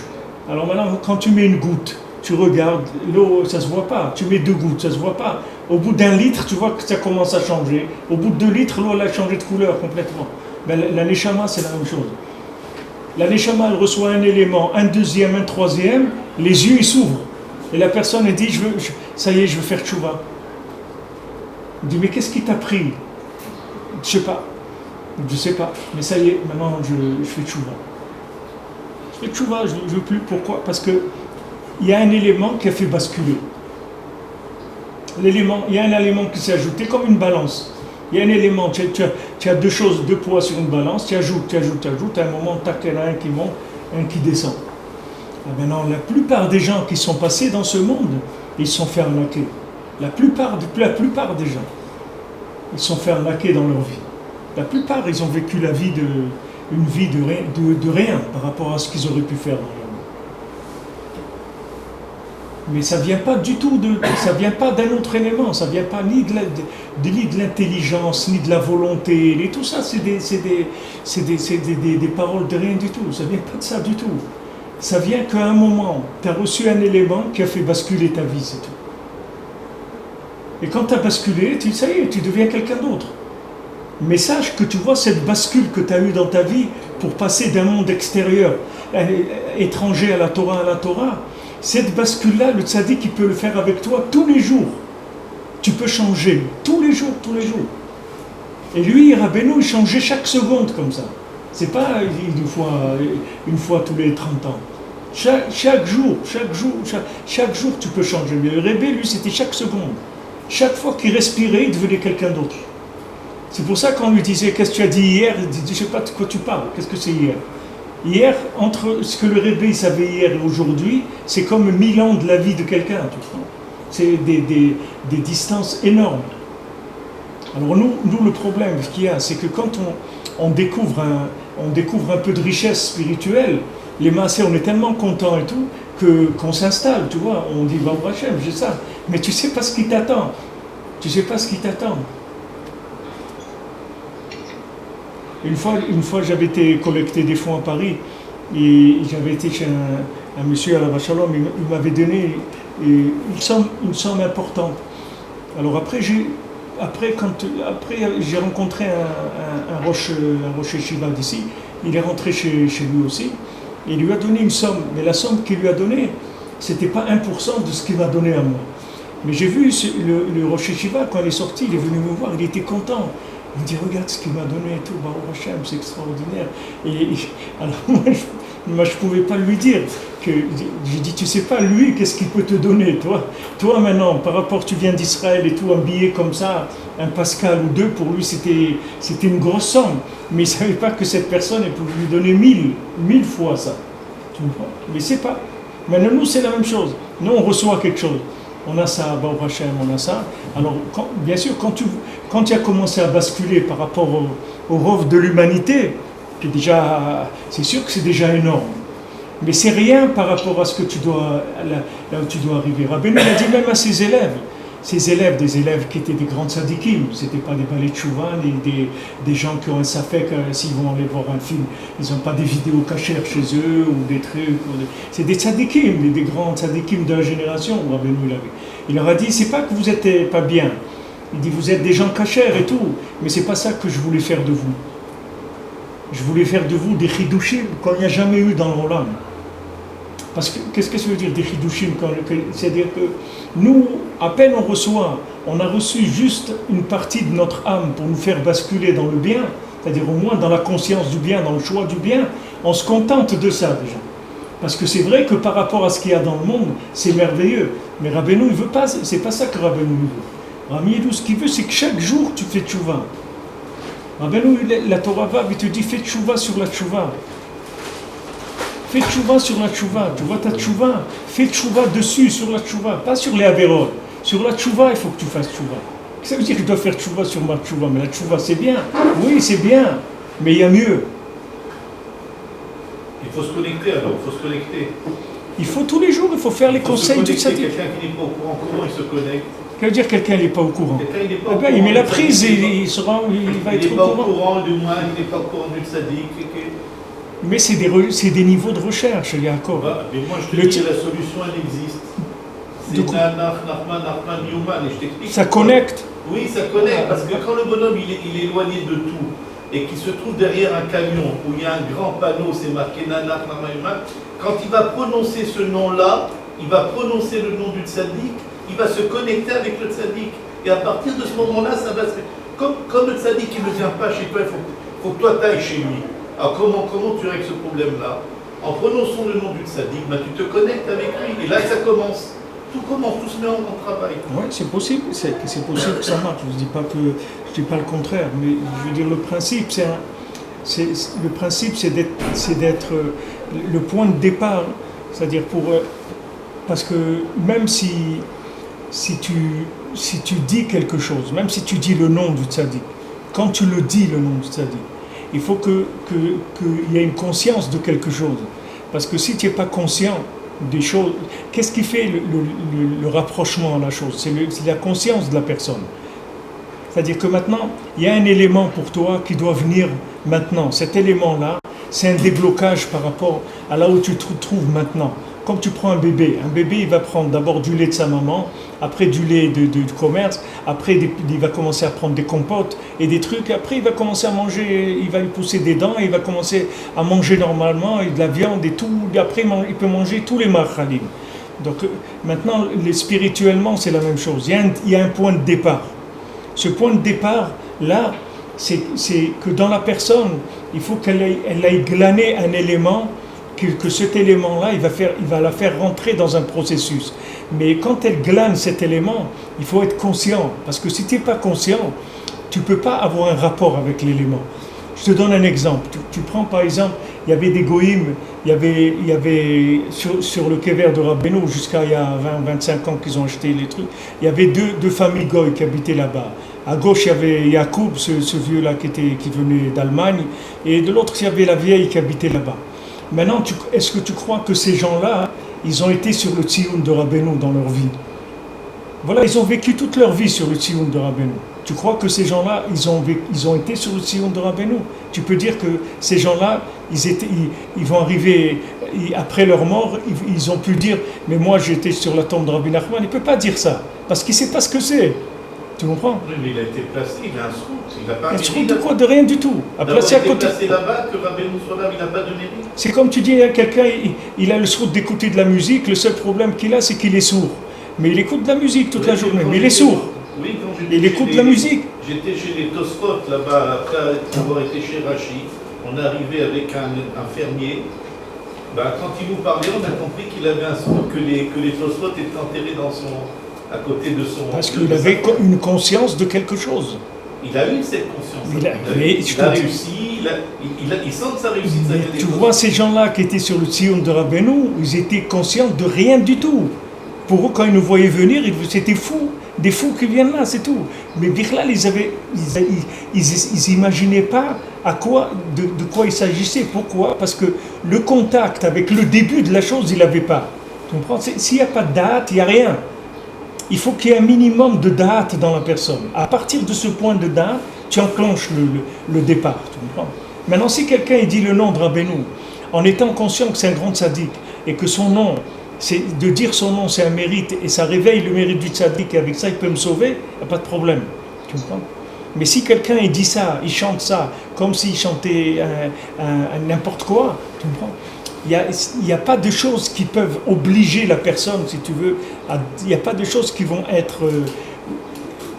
Alors maintenant, quand tu mets une goutte, tu regardes, l'eau, ça ne se voit pas. Tu mets 2 gouttes, ça ne se voit pas. Au bout d'1 litre, tu vois que ça commence à changer. Au bout de 2 litres, l'eau, elle a changé de couleur complètement. Ben, la neshama, c'est la même chose. La neshama, elle reçoit un élément, un deuxième, un troisième, les yeux, ils s'ouvrent. Et la personne, elle dit, ça y est, je veux faire tchouva. Il dit, mais qu'est-ce qui t'a pris? Je ne sais pas. Mais ça y est, maintenant, je fais tchouva. Je fais tchouva, je ne veux plus. Pourquoi? Parce que il y a un élément qui a fait basculer. Il y a un élément qui s'est ajouté comme une balance. Il y a un élément, tu as 2 choses, 2 poids sur une balance, tu ajoutes, à un moment, il y en a un qui monte, un qui descend. Et maintenant, la plupart des gens qui sont passés dans ce monde, ils se sont fait arnaquer. La plupart des gens, ils se sont fait arnaquer dans leur vie. La plupart, ils ont vécu une vie de rien par rapport à ce qu'ils auraient pu faire dans leur vie. Mais ça ne vient pas du tout ça vient pas d'un autre élément, ça ne vient pas ni de l'intelligence, ni de la volonté, et tout ça, c'est des paroles de rien du tout, ça ne vient pas de ça du tout. Ça vient qu'à un moment, tu as reçu un élément qui a fait basculer ta vie, c'est tout. Et quand tu as basculé, ça y est, tu deviens quelqu'un d'autre. Mais sache que tu vois cette bascule que tu as eue dans ta vie pour passer d'un monde extérieur, étranger à la Torah, cette bascule-là, le tzaddik, il peut le faire avec toi tous les jours. Tu peux changer tous les jours. Et lui, Rabbeinu, il changeait chaque seconde comme ça. C'est pas une fois tous les 30 ans. Chaque jour, tu peux changer. Mais le Rebbe, lui, c'était chaque seconde. Chaque fois qu'il respirait, il devenait quelqu'un d'autre. C'est pour ça qu'on lui disait, qu'est-ce que tu as dit hier? Il dit, je ne sais pas de quoi tu parles, qu'est-ce que c'est hier? Hier, entre ce que le Rebbe savait hier et aujourd'hui, c'est comme 1000 ans de la vie de quelqu'un. C'est des distances énormes. Alors nous, le problème qu'il y a, c'est que quand on découvre un peu de richesse spirituelle, les massés, on est tellement contents et tout, qu'on s'installe, tu vois. On dit, Baruch Hashem, j'ai ça. Mais tu sais pas ce qui t'attend. Tu sais pas ce qui t'attend. Une fois j'avais été collecter des fonds à Paris, et j'avais été chez un monsieur à la Vachalom, il m'avait donné une somme importante. Alors après, j'ai rencontré un Rosh Yeshiva d'ici, il est rentré chez lui aussi, et il lui a donné une somme, mais la somme qu'il lui a donnée, c'était pas 1% de ce qu'il m'a donné à moi. Mais j'ai vu le Rosh Yeshiva, quand il est sorti, il est venu me voir, il était content. Il me dit, regarde ce qu'il m'a donné et tout, Baruch Hashem, c'est extraordinaire. Alors moi, je ne pouvais pas lui dire. J'ai dit, tu sais pas, lui, qu'est-ce qu'il peut te donner, toi maintenant, par rapport, tu viens d'Israël et tout, un billet comme ça, un Pascal ou deux, pour lui, c'était une grosse somme. Mais il ne savait pas que cette personne, elle pouvait lui donner 1000 fois ça. Tu vois. Mais c'est pas. Maintenant, nous, c'est la même chose. Nous, on reçoit quelque chose. On a ça, Baruch Hashem, on a ça. Alors, bien sûr, quand tu as commencé à basculer par rapport au rôle de l'humanité, c'est sûr que c'est déjà énorme. Mais c'est rien par rapport à ce que là où tu dois arriver. Rabbeinu a dit même à ses élèves, des élèves qui étaient des grands tzadikim, c'était pas des balais de chouva, des gens qui ont un safek, s'ils vont aller voir un film, ils n'ont pas des vidéos cachères chez eux, ou des trucs, c'est des tzadikim, des grands tzadikim de la génération, où Rabbeinu il leur a dit, c'est pas que vous êtes pas bien, il dit, vous êtes des gens cachers et tout, mais c'est pas ça que je voulais faire de vous. Je voulais faire de vous des chidushim qu'on n'y a jamais eu dans l'Olam. Parce que, qu'est-ce que ça veut dire des chidushim? C'est-à-dire que nous, à peine on reçoit, on a reçu juste une partie de notre âme pour nous faire basculer dans le bien, c'est-à-dire au moins dans la conscience du bien, dans le choix du bien, on se contente de ça déjà. Parce que c'est vrai que par rapport à ce qu'il y a dans le monde, c'est merveilleux. Mais Rabbeinu, il veut pas, c'est pas ça que Rabbeinu veut. Rabbeinu, ce qu'il veut, c'est que chaque jour, tu fais tchouva. Rabbeinu, la Torah va, il te dit, fais tchouva sur la tchouva. Fais tchouva sur la tchouva, tu vois ta tchouva, fais tchouva dessus, sur la tchouva, pas sur les avérotes. Sur la tchouva, il faut que tu fasses tchouva. Ça veut dire que je dois faire tchouva sur ma tchouva, mais la tchouva c'est bien, oui c'est bien, mais il y a mieux.
Il faut se connecter alors, il faut se connecter.
Il faut tous les jours, il faut faire les conseils du tzaddik.
Quelqu'un qui n'est pas au courant, comment il se connecte?
Ça veut dire quelqu'un n'est pas au courant.
Quelqu'un il n'est pas au courant.
Il met la prise et il va être au courant.
Il n'est pas au courant, du moins, il n'est pas au courant du tzaddik.
Mais c'est des niveaux de recherche, Yaakov.
Mais moi je te dis, la solution elle existe. C'est Nanach, Nachman, Newman, et je t'explique.
Ça connecte.
Oui, ça connecte, parce que quand le bonhomme il est éloigné de tout, et qu'il se trouve derrière un camion, où il y a un grand panneau, c'est marqué Nanach, Nachman, Newman, quand il va prononcer ce nom-là, il va prononcer le nom du tzaddik, il va se connecter avec le tzaddik. Et à partir de ce moment-là, ça va se... Comme le tzaddik il ne vient pas chez toi, il faut que toi tu ailles chez lui. Alors comment tu règles ce problème-là? En prononçant le nom du tzaddik, tu te connectes avec lui. Et là, ça commence. Tout commence, tout se met en travail.
Oui, c'est possible. C'est possible que ça marche. Je ne dis pas le contraire. Mais je veux dire, le principe, c'est d'être le point de départ. C'est-à-dire parce que même si tu dis quelque chose, même si tu dis le nom du tzaddik, quand tu le dis, le nom du tzaddik, il faut qu'il y ait une conscience de quelque chose. Parce que si tu n'es pas conscient des choses, qu'est-ce qui fait le rapprochement à la chose? C'est la conscience de la personne. C'est-à-dire que maintenant, il y a un élément pour toi qui doit venir maintenant. Cet élément-là, c'est un déblocage par rapport à là où tu te trouves maintenant. Comme tu prends un bébé il va prendre d'abord du lait de sa maman, après du lait du commerce, après il va commencer à prendre des compotes et des trucs, après il va commencer à manger, il va lui pousser des dents, et il va commencer à manger normalement, et de la viande et tout, et après il peut manger tous les marchalim. Donc maintenant, spirituellement, c'est la même chose, il y a un point de départ. Ce point de départ, là, c'est que dans la personne, il faut qu'elle aille glaner un élément, que cet élément-là, il va la faire rentrer dans un processus. Mais quand elle glane cet élément, il faut être conscient. Parce que si tu n'es pas conscient, tu ne peux pas avoir un rapport avec l'élément. Je te donne un exemple. Tu prends par exemple, il y avait des goïms, il y avait sur le kever de Rabbeinu, jusqu'à il y a 20-25 ans qu'ils ont acheté les trucs, il y avait deux familles goïs qui habitaient là-bas. À gauche, il y avait Yacoub, ce vieux-là qui venait d'Allemagne, et de l'autre, il y avait la vieille qui habitait là-bas. Maintenant, est-ce que tu crois que ces gens-là, ils ont été sur le Tzion de Rabbeinu dans leur vie? Voilà, ils ont vécu toute leur vie sur le Tzion de Rabbeinu. Tu crois que ces gens-là, ils ont été sur le Tzion de Rabbeinu? Tu peux dire que ces gens-là, ils vont arriver, après leur mort, ils ont pu dire, mais moi j'étais sur la tombe de Rabbi Nachman. Il ne peut pas dire ça, parce qu'il ne sait pas ce que c'est. Tu comprends?
Oui, mais il a été placé, il a un srout. Il a pas
Un srout de quoi? De rien du tout.
Placé à côté. Placé là-bas, que Rabbeinu soit là, il n'a pas de mérite.
C'est comme tu dis, quelqu'un, il a le srout d'écouter de la musique, le seul problème qu'il a, c'est qu'il est sourd. Mais il écoute de la musique toute la journée, mais il est sourd.
Oui,
il écoute de la musique.
J'étais chez les Tosfot là-bas, après avoir été chez Rachi. On est arrivé avec un fermier. Quand il nous parlait, on a compris qu'il avait un srout, que les Tosfot étaient enterrés à côté de son...
Parce qu'il avait une conscience de quelque chose.
Il a eu cette conscience. Il a réussi, il sent que ça réussit.
Tu vois, ces gens-là qui étaient sur le Tzion de Rabbeinu, ils étaient conscients de rien du tout. Pour eux, quand ils nous voyaient venir, c'était fou. Des fous qui viennent là, c'est tout. Mais Bichlal, ils n'imaginaient pas de quoi il s'agissait. Pourquoi? Parce que le contact avec le début de la chose, il n'avait pas. Tu comprends? S'il n'y a pas de date, il n'y a rien. Il faut qu'il y ait un minimum de date dans la personne. À partir de ce point de date, tu enclenches le départ. Tu comprends? Maintenant, si quelqu'un dit le nom de Rabbeinu, en étant conscient que c'est un grand tzaddik, et que son nom, de dire son nom, c'est un mérite, et ça réveille le mérite du tzaddik, et avec ça, il peut me sauver, il n'y a pas de problème. Tu comprends? Mais si quelqu'un il dit ça, il chante ça, comme s'il chantait n'importe quoi, tu comprends? Il n'y a pas de choses qui peuvent obliger la personne, si tu veux, il n'y a pas de choses qui vont être,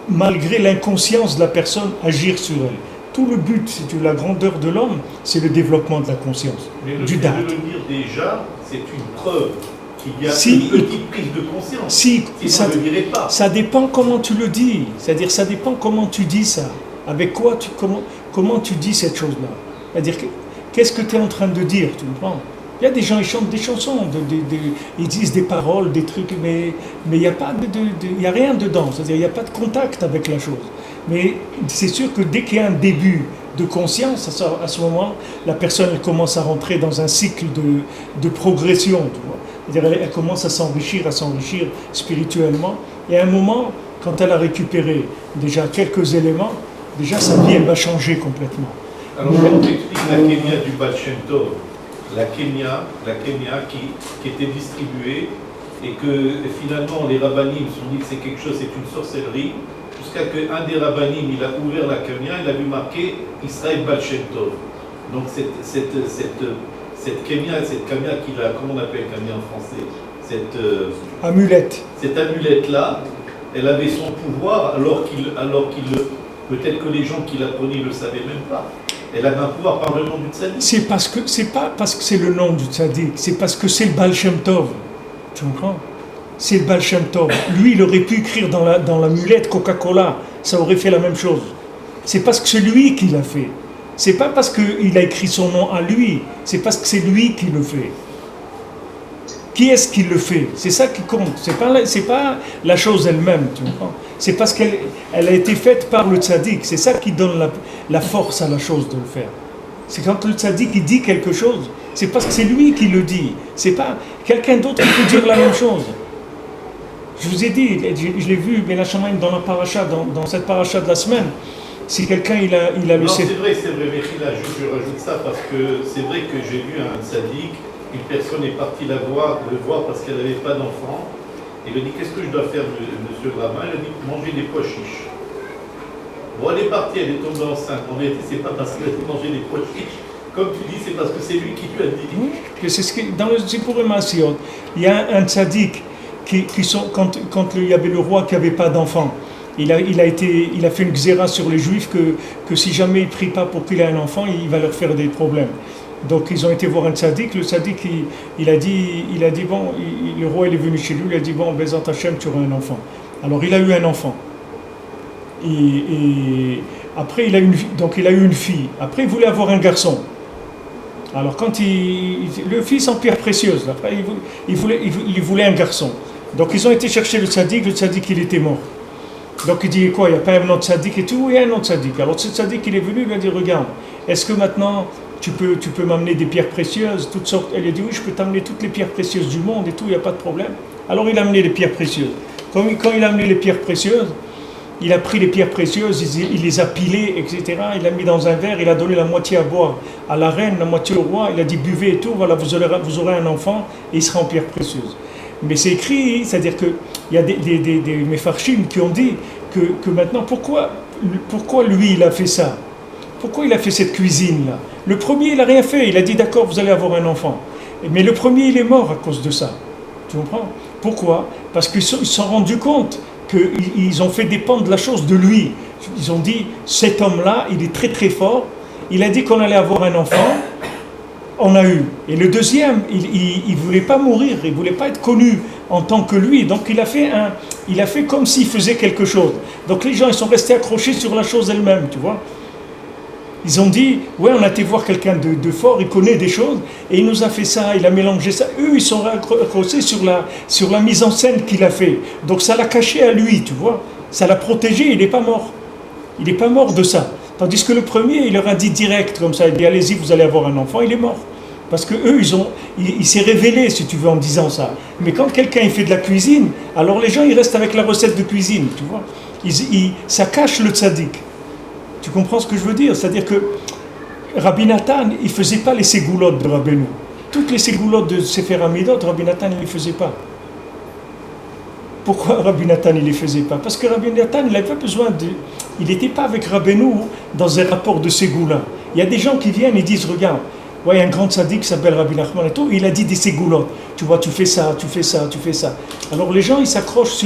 malgré l'inconscience de la personne, agir sur elle. Tout le but, si tu veux, la grandeur de l'homme, c'est le développement de la conscience, du date.
Mais le dire déjà, c'est une preuve qu'il y a une petite prise de conscience.
Sinon, on ne le dirait pas. Ça dépend comment tu le dis. C'est-à-dire, ça dépend comment tu dis ça. Avec quoi comment tu dis cette chose-là. C'est-à-dire, qu'est-ce que tu es en train de dire, tu comprends? Il y a des gens, ils chantent des chansons, ils disent des paroles, des trucs, mais il n'y a pas il y a rien dedans. C'est-à-dire, il n'y a pas de contact avec la chose. Mais c'est sûr que dès qu'il y a un début de conscience, à ce moment, la personne elle commence à rentrer dans un cycle de progression, tu vois. C'est-à-dire, elle commence à s'enrichir spirituellement. Et à un moment, quand elle a récupéré déjà quelques éléments, déjà sa vie, elle va changer complètement.
Alors, on explique la Kenya du Baal Shem Tov. La Kenya qui était distribuée et que finalement les rabbinim se sont dit que c'est quelque chose, c'est une sorcellerie, jusqu'à qu'un des rabbinim, il a ouvert la Kenya, il a vu marqué Israël Baal Shem Tov. Donc cette Kenya qu'il a, comment on appelle Kenya en français,
amulette.
Cette amulette-là, elle avait son pouvoir alors qu'il peut-être que les gens qui l'apprenaient ne le savaient même pas. Elle a un pouvoir par le nom du tzaddik.
C'est pas parce que c'est le nom du tzaddik, c'est parce que c'est le Baal Shem Tov. Tu comprends? C'est le Baal Shem Tov. Lui, il aurait pu écrire dans la mulette Coca-Cola, ça aurait fait la même chose. C'est parce que c'est lui qui l'a fait. C'est pas parce qu'il a écrit son nom à lui, c'est parce que c'est lui qui le fait. Qui est-ce qui le fait? C'est ça qui compte. C'est pas la chose elle-même, tu comprends? C'est parce qu'elle a été faite par le tzaddik. C'est ça qui donne la force à la chose de le faire. C'est quand le tzaddik il dit quelque chose, c'est parce que c'est lui qui le dit. C'est pas quelqu'un d'autre qui peut dire la même chose. Je vous ai dit, je l'ai vu, Ben Hashamaim, dans la paracha, dans cette paracha de la semaine. Si quelqu'un il a le...
Non, c'est vrai, Mechila, je rajoute ça parce que c'est vrai que j'ai vu un tzaddik, une personne est partie le voir parce qu'elle n'avait pas d'enfant. Il lui a dit, qu'est-ce que je dois faire, monsieur le rabbin? Il a dit, manger des pois chiches. Bon, elle est partie, elle est tombée enceinte. En réalité, c'est pas parce qu'elle a mangé des pois chiches. Comme tu dis, c'est parce que c'est lui qui lui a dit.
Oui, c'est dans le Zipurim Asiot, il y a un tzaddik quand il y avait le roi qui n'avait pas d'enfant. Il a fait une xéra sur les juifs que si jamais il ne prie pas pour qu'il ait un enfant, il va leur faire des problèmes. Donc ils ont été voir un tzaddik. Le tzaddik il a dit bon, le roi il est venu chez lui, il a dit bon, Bezat Hashem, tu auras un enfant. Alors il a eu un enfant. Et après il a eu une fille. Après il voulait avoir un garçon. Alors quand le fils en pierre précieuse, après il voulait un garçon. Donc ils ont été chercher le tzaddik il était mort. Donc il dit quoi, il n'y a pas un autre tzaddik et tout, il y a un autre tzaddik. Alors ce tzaddik il est venu, il lui a dit regarde, est-ce que maintenant tu peux m'amener des pierres précieuses, toutes sortes. Elle lui a dit, oui, je peux t'amener toutes les pierres précieuses du monde et tout, il n'y a pas de problème. Alors il a amené les pierres précieuses. Quand il a amené les pierres précieuses, il a pris les pierres précieuses, il les a pilées, etc. Il a mis dans un verre, il a donné la moitié à boire à la reine, la moitié au roi. Il a dit, buvez et tout, voilà, vous aurez un enfant et il sera en pierres précieuses. Mais c'est écrit, c'est-à-dire qu'il y a des méfarchim qui ont dit que maintenant, pourquoi lui il a fait ça? Pourquoi il a fait cette cuisine-là? Le premier, il n'a rien fait. Il a dit, d'accord, vous allez avoir un enfant. Mais le premier, il est mort à cause de ça. Tu comprends? Pourquoi? Parce qu'ils se sont rendus compte qu'ils ont fait dépendre la chose de lui. Ils ont dit, cet homme-là, il est très très fort. Il a dit qu'on allait avoir un enfant. On a eu. Et le deuxième, il ne voulait pas mourir. Il ne voulait pas être connu en tant que lui. Donc il a fait comme s'il faisait quelque chose. Donc les gens, ils sont restés accrochés sur la chose elle-même, tu vois. Ils ont dit, ouais, on a été voir quelqu'un de fort, il connaît des choses, et il nous a fait ça, il a mélangé ça. Eux, ils sont accrochés sur la mise en scène qu'il a fait. Donc ça l'a caché à lui, tu vois. Ça l'a protégé, il n'est pas mort. Il n'est pas mort de ça. Tandis que le premier, il leur a dit direct, comme ça, il dit, allez-y, vous allez avoir un enfant, il est mort. Parce que eux, il s'est révélé, si tu veux, en disant ça. Mais quand quelqu'un il fait de la cuisine, alors les gens, ils restent avec la recette de cuisine, tu vois. Ça cache le tzaddik. Tu comprends ce que je veux dire? C'est-à-dire que Rabbi Nathan, il ne faisait pas les ségoulottes de Rabbeinu. Toutes les ségoulottes de Sefer Hamidot, Rabbi Nathan, il ne les faisait pas. Pourquoi Rabbi Nathan, il ne les faisait pas? Parce que Rabbi Nathan, il n'avait pas besoin de... Il n'était pas avec Rabbeinu dans un rapport de ségoula. Il y a des gens qui viennent et disent, regarde, ouais, il y a un grand tzaddik qui s'appelle Rabbi Nachman et tout, il a dit des ségoulottes. Tu vois, tu fais ça, tu fais ça, tu fais ça. Alors les gens, ils s'accrochent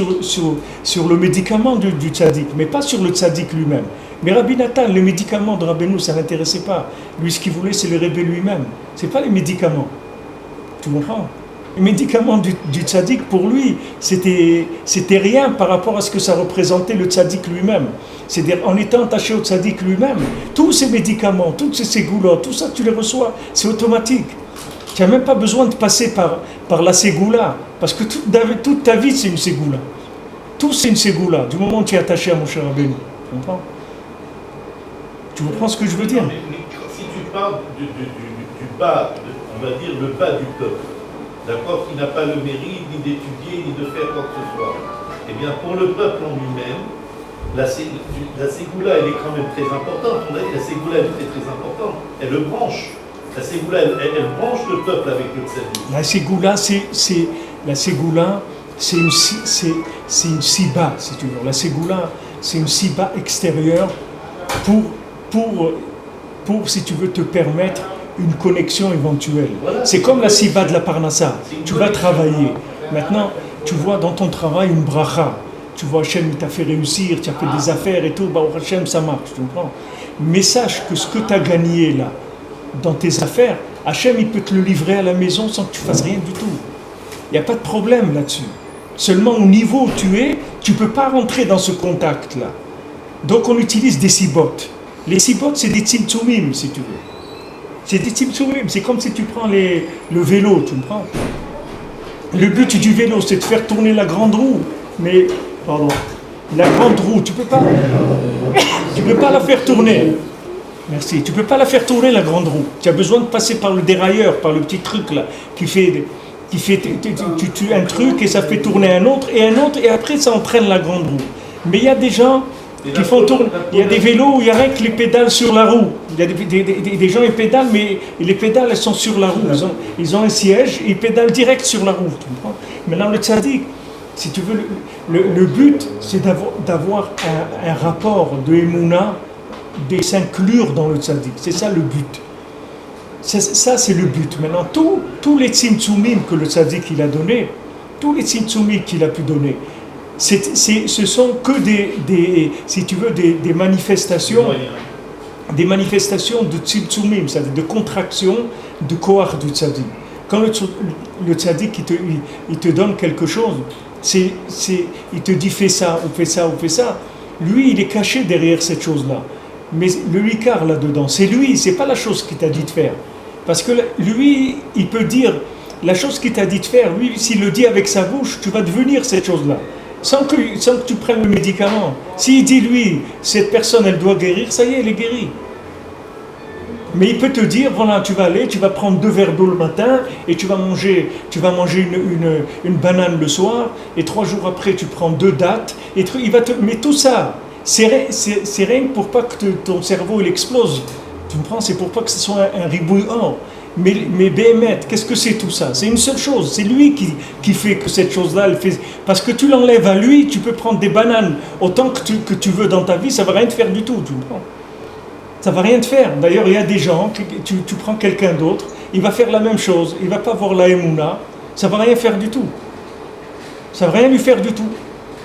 sur le médicament du tzaddik, mais pas sur le tzaddik lui-même. Mais Rabbi Nathan, les médicaments de Rabbeinu, ça ne l'intéressait pas. Lui, ce qu'il voulait, c'est le Rebbe lui-même. Ce n'est pas les médicaments. Tu comprends? Les médicaments du tzaddik, pour lui, c'était rien par rapport à ce que ça représentait le tzaddik lui-même. C'est-à-dire, en étant attaché au tzaddik lui-même, tous ces médicaments, toutes ces ségoulottes, tout ça, tu les reçois, c'est automatique. Tu n'as même pas besoin de passer par la ségoula, parce que toute ta vie, c'est une ségoula. Tout, c'est une ségoula, du moment où tu es attaché à mon cher Rabbeinu. Tu comprends? Tu comprends ce que je veux dire?
Mais si tu parles du bas, on va dire le bas du peuple, d'accord, qui n'a pas le mérite ni d'étudier, ni de faire quoi que ce soit, eh bien pour le peuple en lui-même, la ségoula, elle est quand même très importante. On a dit la ségoula, elle est très importante. Elle le branche. La ségoula, elle branche le peuple avec le tzaddik.
La ségoula, c'est une siba, si tu veux. La ségoula, c'est une siba extérieure pour, si tu veux, te permettre une connexion éventuelle. Voilà, c'est comme la siba de la parnassa. Tu vas travailler. Maintenant, tu vois dans ton travail une bracha. Tu vois, Hachem, il t'a fait réussir, tu as fait des affaires et tout, bah, Hachem, ça marche, tu comprends? Mais sache que ce que tu as gagné là, dans tes affaires, Hachem, il peut te le livrer à la maison sans que tu fasses rien du tout. Il n'y a pas de problème là-dessus. Seulement, au niveau où tu ne peux pas rentrer dans ce contact-là. Donc, on utilise des sibotes. Les sibotes, c'est des tzimtzumim, si tu veux. C'est des tzimtzumim. C'est comme si tu prends le vélo, tu me prends? Le but du vélo, c'est de faire tourner la grande roue. Mais, pardon, la grande roue, tu peux pas la faire tourner. Merci. Tu peux pas la faire tourner, la grande roue. Tu as besoin de passer par le dérailleur, par le petit truc là, tu tues un truc et ça fait tourner un autre, et après ça entraîne la grande roue. Mais il y a des gens qui font tourner. Il y a des vélos où il y a rien que les pédales sur la roue. Il y a des gens qui pédalent, mais les pédales elles sont sur la roue. Ils ont un siège et ils pédalent direct sur la roue. Tu comprends? Maintenant le tzaddik, si tu veux, le but, c'est d'avoir un rapport de Emouna, de s'inclure dans le tzaddik. C'est ça le but. Ça, c'est le but. Maintenant, tous les tzimtzumim que le tzaddik il a donné, tous les tzimtzumim qu'il a pu donner, ce sont que si tu veux, des manifestations de tzimtzumim, c'est-à-dire de contraction de koach du tzaddik. Quand le tzaddik il te donne quelque chose, il te dit fais ça, ou fais ça, ou fais ça. Lui, il est caché derrière cette chose-là. Mais le Ikar là-dedans, c'est lui, c'est pas la chose qu'il t'a dit de faire. Parce que lui, il peut dire la chose qu'il t'a dit de faire, lui, s'il le dit avec sa bouche, tu vas devenir cette chose-là. Sans que tu prennes le médicament. S'il dit lui, cette personne, elle doit guérir, ça y est, elle est guérie. Mais il peut te dire, voilà, tu vas aller, tu vas prendre 2 verres d'eau le matin et tu vas manger une banane le soir et 3 jours après tu prends 2 dattes et il va te... Mais tout ça, c'est rien pour pas que ton cerveau il explose. Tu me prends, c'est pour pas que ce soit un ribouillant. Mais Béhémet, qu'est-ce que c'est tout ça? C'est une seule chose, c'est lui qui fait que cette chose-là, elle fait... Parce que tu l'enlèves à lui, tu peux prendre des bananes autant que tu veux dans ta vie, ça ne va rien te faire du tout, tu me prends. Ça ne va rien te faire. D'ailleurs, il y a des gens, tu prends quelqu'un d'autre, il va faire la même chose, il ne va pas voir la Emouna, ça ne va rien faire du tout. Ça ne va rien lui faire du tout.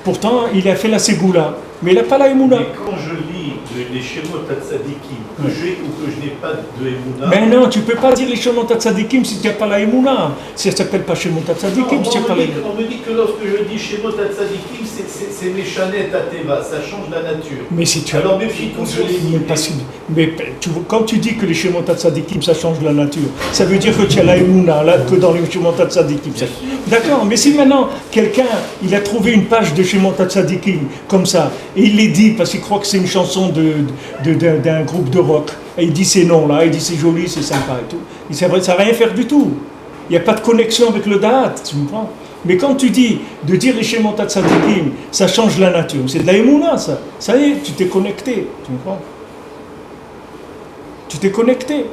Pourtant, il a fait la Ségoula, mais il n'a pas la Emouna.
Mais quand je lis les Shemot Hatzadikim, que j'ai ou que je n'ai pas de Emouna...
Mais non, tu ne peux pas dire les Shemot Hatzadikim si tu n'as pas la Emouna. Si ça ne s'appelle pas Shemot Hatzadikim, si tu n'as pas la Emouna.
On me dit que lorsque je dis Shemot Hatzadikim, c'est Meshanet Ateva, ça change la nature.
Mais si tu as...
Alors méfie-toi aussi.
Quand tu dis que les Shemot Hatzadikim, ça change la nature, ça veut dire que tu as la Emouna, là, que dans les Shemot Hatzadikim. D'accord, mais si maintenant, quelqu'un, il a trouvé une page de Shemot Hatzadikim, comme ça, et il les dit parce qu'il croit que c'est une chanson d'un groupe de rock, et il dit ces noms-là, il dit c'est joli, c'est sympa et tout, et ça ne va rien faire du tout. Il n'y a pas de connexion avec le Da'at, tu me prends. Mais quand tu dis de dire les Shemot Hatzadikim, ça change la nature, c'est de la Emouna, ça. Ça y est, tu t'es connecté, tu me prends. Tu t'es connecté.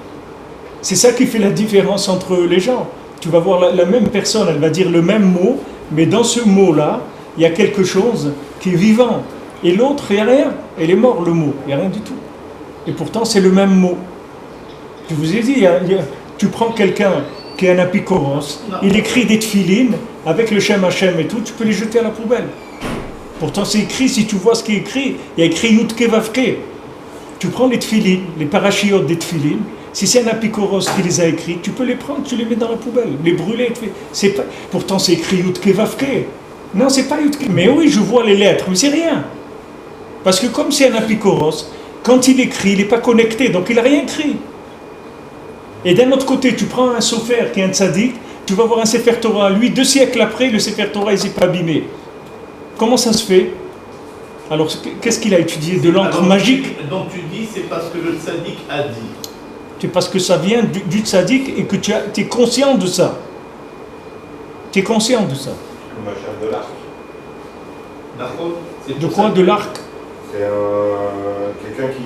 C'est ça qui fait la différence entre les gens. Tu vas voir la même personne, elle va dire le même mot, mais dans ce mot-là, il y a quelque chose qui est vivant. Et l'autre, il n'y a rien. Elle est mort, le mot. Il n'y a rien du tout. Et pourtant, c'est le même mot. Je vous ai dit, tu prends quelqu'un qui est un apikoros, il écrit des tfilines avec le Shem Hashem et tout, tu peux les jeter à la poubelle. Pourtant, c'est écrit, si tu vois ce qui est écrit, il y a écrit Yutke Vavke. Tu prends les tfilines, les parachiotes des tfilines, si c'est un apikoros qui les a écrits, tu peux les prendre, tu les mets dans la poubelle, les brûler. Pourtant, c'est écrit Yutke Vavke. Non, c'est pas Yutke. Mais oui, je vois les lettres, mais c'est rien. Parce que comme c'est un apikoros, quand il écrit, il n'est pas connecté, donc il n'a rien écrit. Et d'un autre côté, tu prends un sofer qui est un tzaddik, tu vas voir un Sefer Torah, lui, 2 siècles après, le Sefer Torah, il ne s'est pas abîmé. Comment ça se fait? Alors, qu'est-ce qu'il a étudié? De l'encre magique?
Donc tu dis, c'est parce que le tzaddik a dit.
C'est parce que ça vient du tzaddik et que tu es conscient de ça. Tu es conscient de ça.
Comme un chef de l'arc.
De quoi? De l'arc?
C'est quelqu'un qui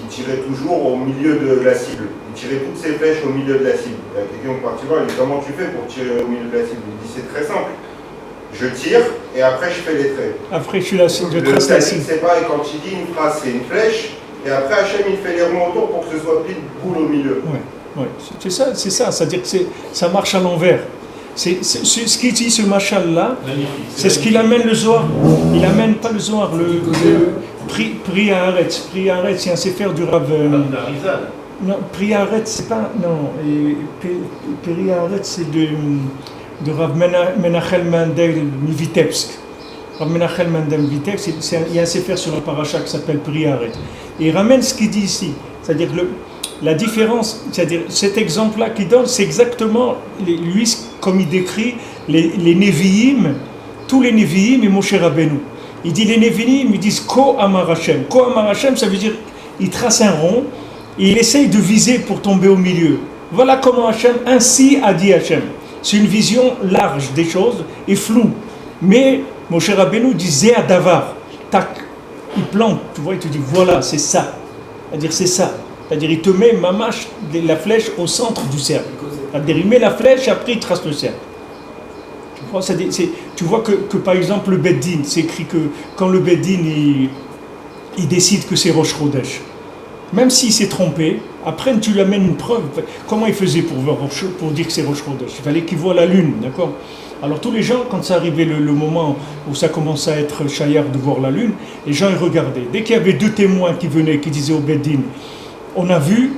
tirait toujours au milieu de la cible. Il tirait toutes ses flèches au milieu de la cible. Il y a quelqu'un qui partit voir, il dit comment tu fais pour tirer au milieu de la cible? Il dit c'est très simple. Je tire et après je fais les traits.
Après je suis la cible, je trace la cible.
C'est pareil, quand il dit une phrase, c'est une flèche. Et après Hachem il fait les ronds autour pour que ce soit pile boule au milieu.
Ouais. C'est ça. C'est-à-dire que ça marche à l'envers. C'est ce qu'il dit, ce machal-là, c'est ce qu'il amène le Zohar. Il amène pas le Zohar, le Pri Haaretz. Pri Haaretz, c'est un sefer du Rav. Non, Pri Haaretz, c'est pas. Non, Pri Haaretz, c'est de Rav Menachem Mendel Vitebsk. Rav Menachem Mendel Vitebsk, il y a un sefer sur la paracha qui s'appelle Pri Haaretz. Et il ramène ce qu'il dit ici. C'est-à-dire la différence, c'est-à-dire cet exemple-là qu'il donne, c'est exactement, lui, comme il décrit les Nevi'im, tous les Nevi'im et Moshe Rabbeinu. Il dit les Nevi'im, ils disent Ko Amar Hashem. Ko Amar Hashem, ça veut dire, il trace un rond et il essaye de viser pour tomber au milieu. Voilà comment Hashem, ainsi a dit Hashem. C'est une vision large des choses et floue. Mais Moshe Rabbeinu dit Zé Adavar, tac, il plante, tu vois, il te dit voilà, c'est ça. C'est-à-dire, c'est ça. C'est-à-dire, il te met la flèche au centre du cercle. C'est-à-dire, il met la flèche et après il trace le cercle. Tu vois que par exemple, le Beddin, c'est écrit que quand le Beddin il décide que c'est Rosh Chodesh, même s'il s'est trompé, après tu lui amènes une preuve. Comment il faisait pour dire que c'est Rosh Chodesh? Il fallait qu'il voit la lune, d'accord? Alors tous les gens, quand ça arrivait le moment où ça commençait à être chayard de voir la lune, les gens ils regardaient. Dès qu'il y avait 2 témoins qui venaient, qui disaient au Beddin, on a vu,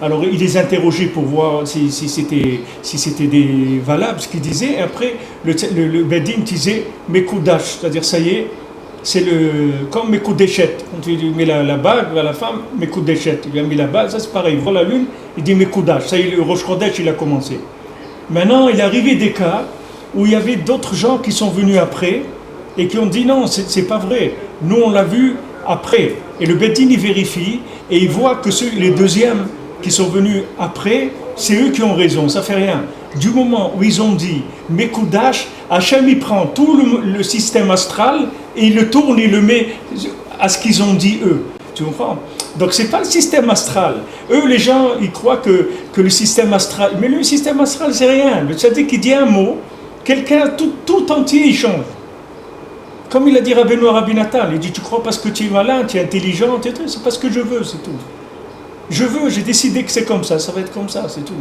alors il les interrogeait pour voir si c'était des valables, ce qu'ils disaient, et après le Beddin disait Mekoudash, c'est-à-dire ça y est, c'est comme Mekoudéchet, quand il met la bague à la femme, Mekoudéchet, il a mis la bague, ça c'est pareil, il voit la lune, il dit Mekoudash, ça y est, le Rosh Chodesh il a commencé. Maintenant, il est arrivé des cas où il y avait d'autres gens qui sont venus après et qui ont dit non, c'est pas vrai. Nous, on l'a vu après. Et le Beth Din, il vérifie et il voit que les deuxièmes qui sont venus après, c'est eux qui ont raison, ça fait rien. Du moment où ils ont dit Mekoudash, Hachem il prend tout le système astral et il le tourne, il le met à ce qu'ils ont dit eux. Tu comprends? Donc c'est pas le système astral. Eux, les gens, ils croient que le système astral... Mais le système astral, c'est rien. Le tzaddik qui dit un mot, quelqu'un tout entier, il change. Comme il a dit Rabbeinu Rabbi Natal, il dit, tu crois parce que tu es malin, tu es intelligent, c'est parce que je veux, c'est tout. Je veux, j'ai décidé que c'est comme ça va être comme ça, c'est tout.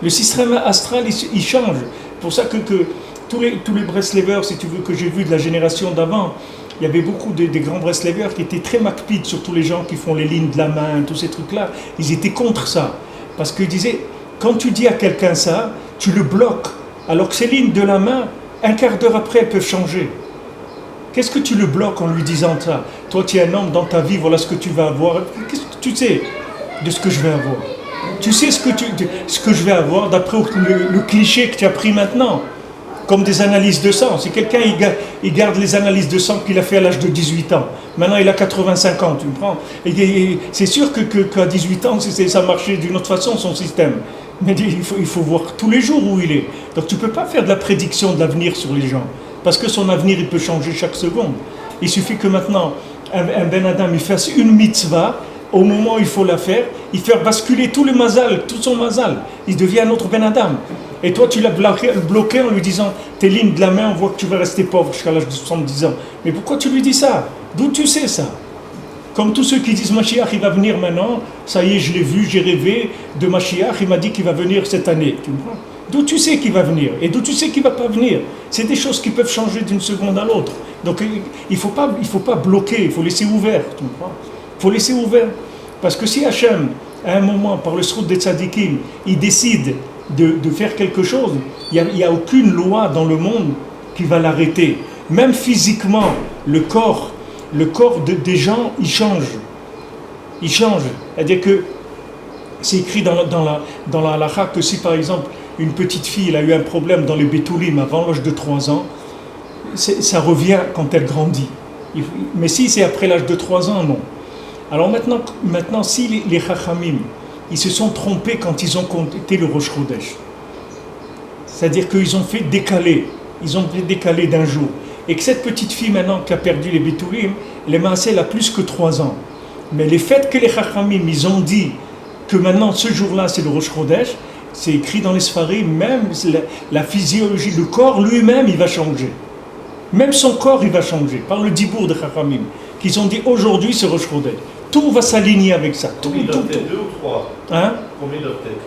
Le système astral, il change. Pour ça que tous les Breslevers, si tu veux, que j'ai vu de la génération d'avant, il y avait beaucoup des grands Breslevers qui étaient très macpides, surtout les gens qui font les lignes de la main, tous ces trucs-là. Ils étaient contre ça. Parce qu'ils disaient, quand tu dis à quelqu'un ça, tu le bloques. Alors que ces lignes de la main, un quart d'heure après, elles peuvent changer. Qu'est-ce que tu le bloques en lui disant ça? Toi, tu es un homme dans ta vie, voilà ce que tu vas avoir. Qu'est-ce que tu sais de ce que je vais avoir? Tu sais ce que je vais avoir d'après le cliché que tu as pris maintenant, comme des analyses de sang. Si quelqu'un il garde les analyses de sang qu'il a fait à l'âge de 18 ans, maintenant il a 85 ans, tu me prends? Et c'est sûr qu'à 18 ans, ça marchait d'une autre façon son système. Mais il faut voir tous les jours où il est. Donc tu ne peux pas faire de la prédiction de l'avenir sur les gens, parce que son avenir il peut changer chaque seconde. Il suffit que maintenant un Ben Adam il fasse une mitzvah. Au moment où il faut la faire, il fait basculer tout son mazal. Il devient un autre Ben Adam. Et toi, tu l'as bloqué en lui disant tes lignes de la main, on voit que tu vas rester pauvre jusqu'à l'âge de 70 ans. Mais pourquoi tu lui dis ça? D'où tu sais ça? Comme tous ceux qui disent Mashiach, il va venir maintenant, ça y est, je l'ai vu, j'ai rêvé de Mashiach, il m'a dit qu'il va venir cette année. Tu comprends? D'où tu sais qu'il va venir? Et d'où tu sais qu'il ne va pas venir? C'est des choses qui peuvent changer d'une seconde à l'autre. Donc il ne faut pas bloquer, il faut laisser ouvert. Tu comprends? Il faut laisser ouvert. Parce que si Hachem, à un moment, par le srout des tzadikim, il décide de faire quelque chose, il n'y a aucune loi dans le monde qui va l'arrêter. Même physiquement, le corps des gens, il change. Il change. C'est-à-dire que c'est écrit dans la halakha que si, par exemple, une petite fille elle a eu un problème dans les bétoulim avant l'âge de 3 ans, ça revient quand elle grandit. Mais si c'est après l'âge de 3 ans, non. Alors maintenant si les Chachamim, ils se sont trompés quand ils ont compté le Rosh Chodesh, c'est-à-dire qu'ils ont fait décaler d'un jour, et que cette petite fille maintenant qui a perdu les Betoulim, les Maaseh, elle a plus que 3 ans. Mais les faits que les Chachamim, ils ont dit que maintenant ce jour-là c'est le Rosh Chodesh, c'est écrit dans les Sfarim, même la physiologie, le corps lui-même il va changer. Même son corps il va changer, par le dibour de Chachamim, qu'ils ont dit aujourd'hui c'est Rosh Chodesh. Tout va s'aligner avec ça.
Combien doivent être 2 ou 3?
Hein?
Combien doivent être?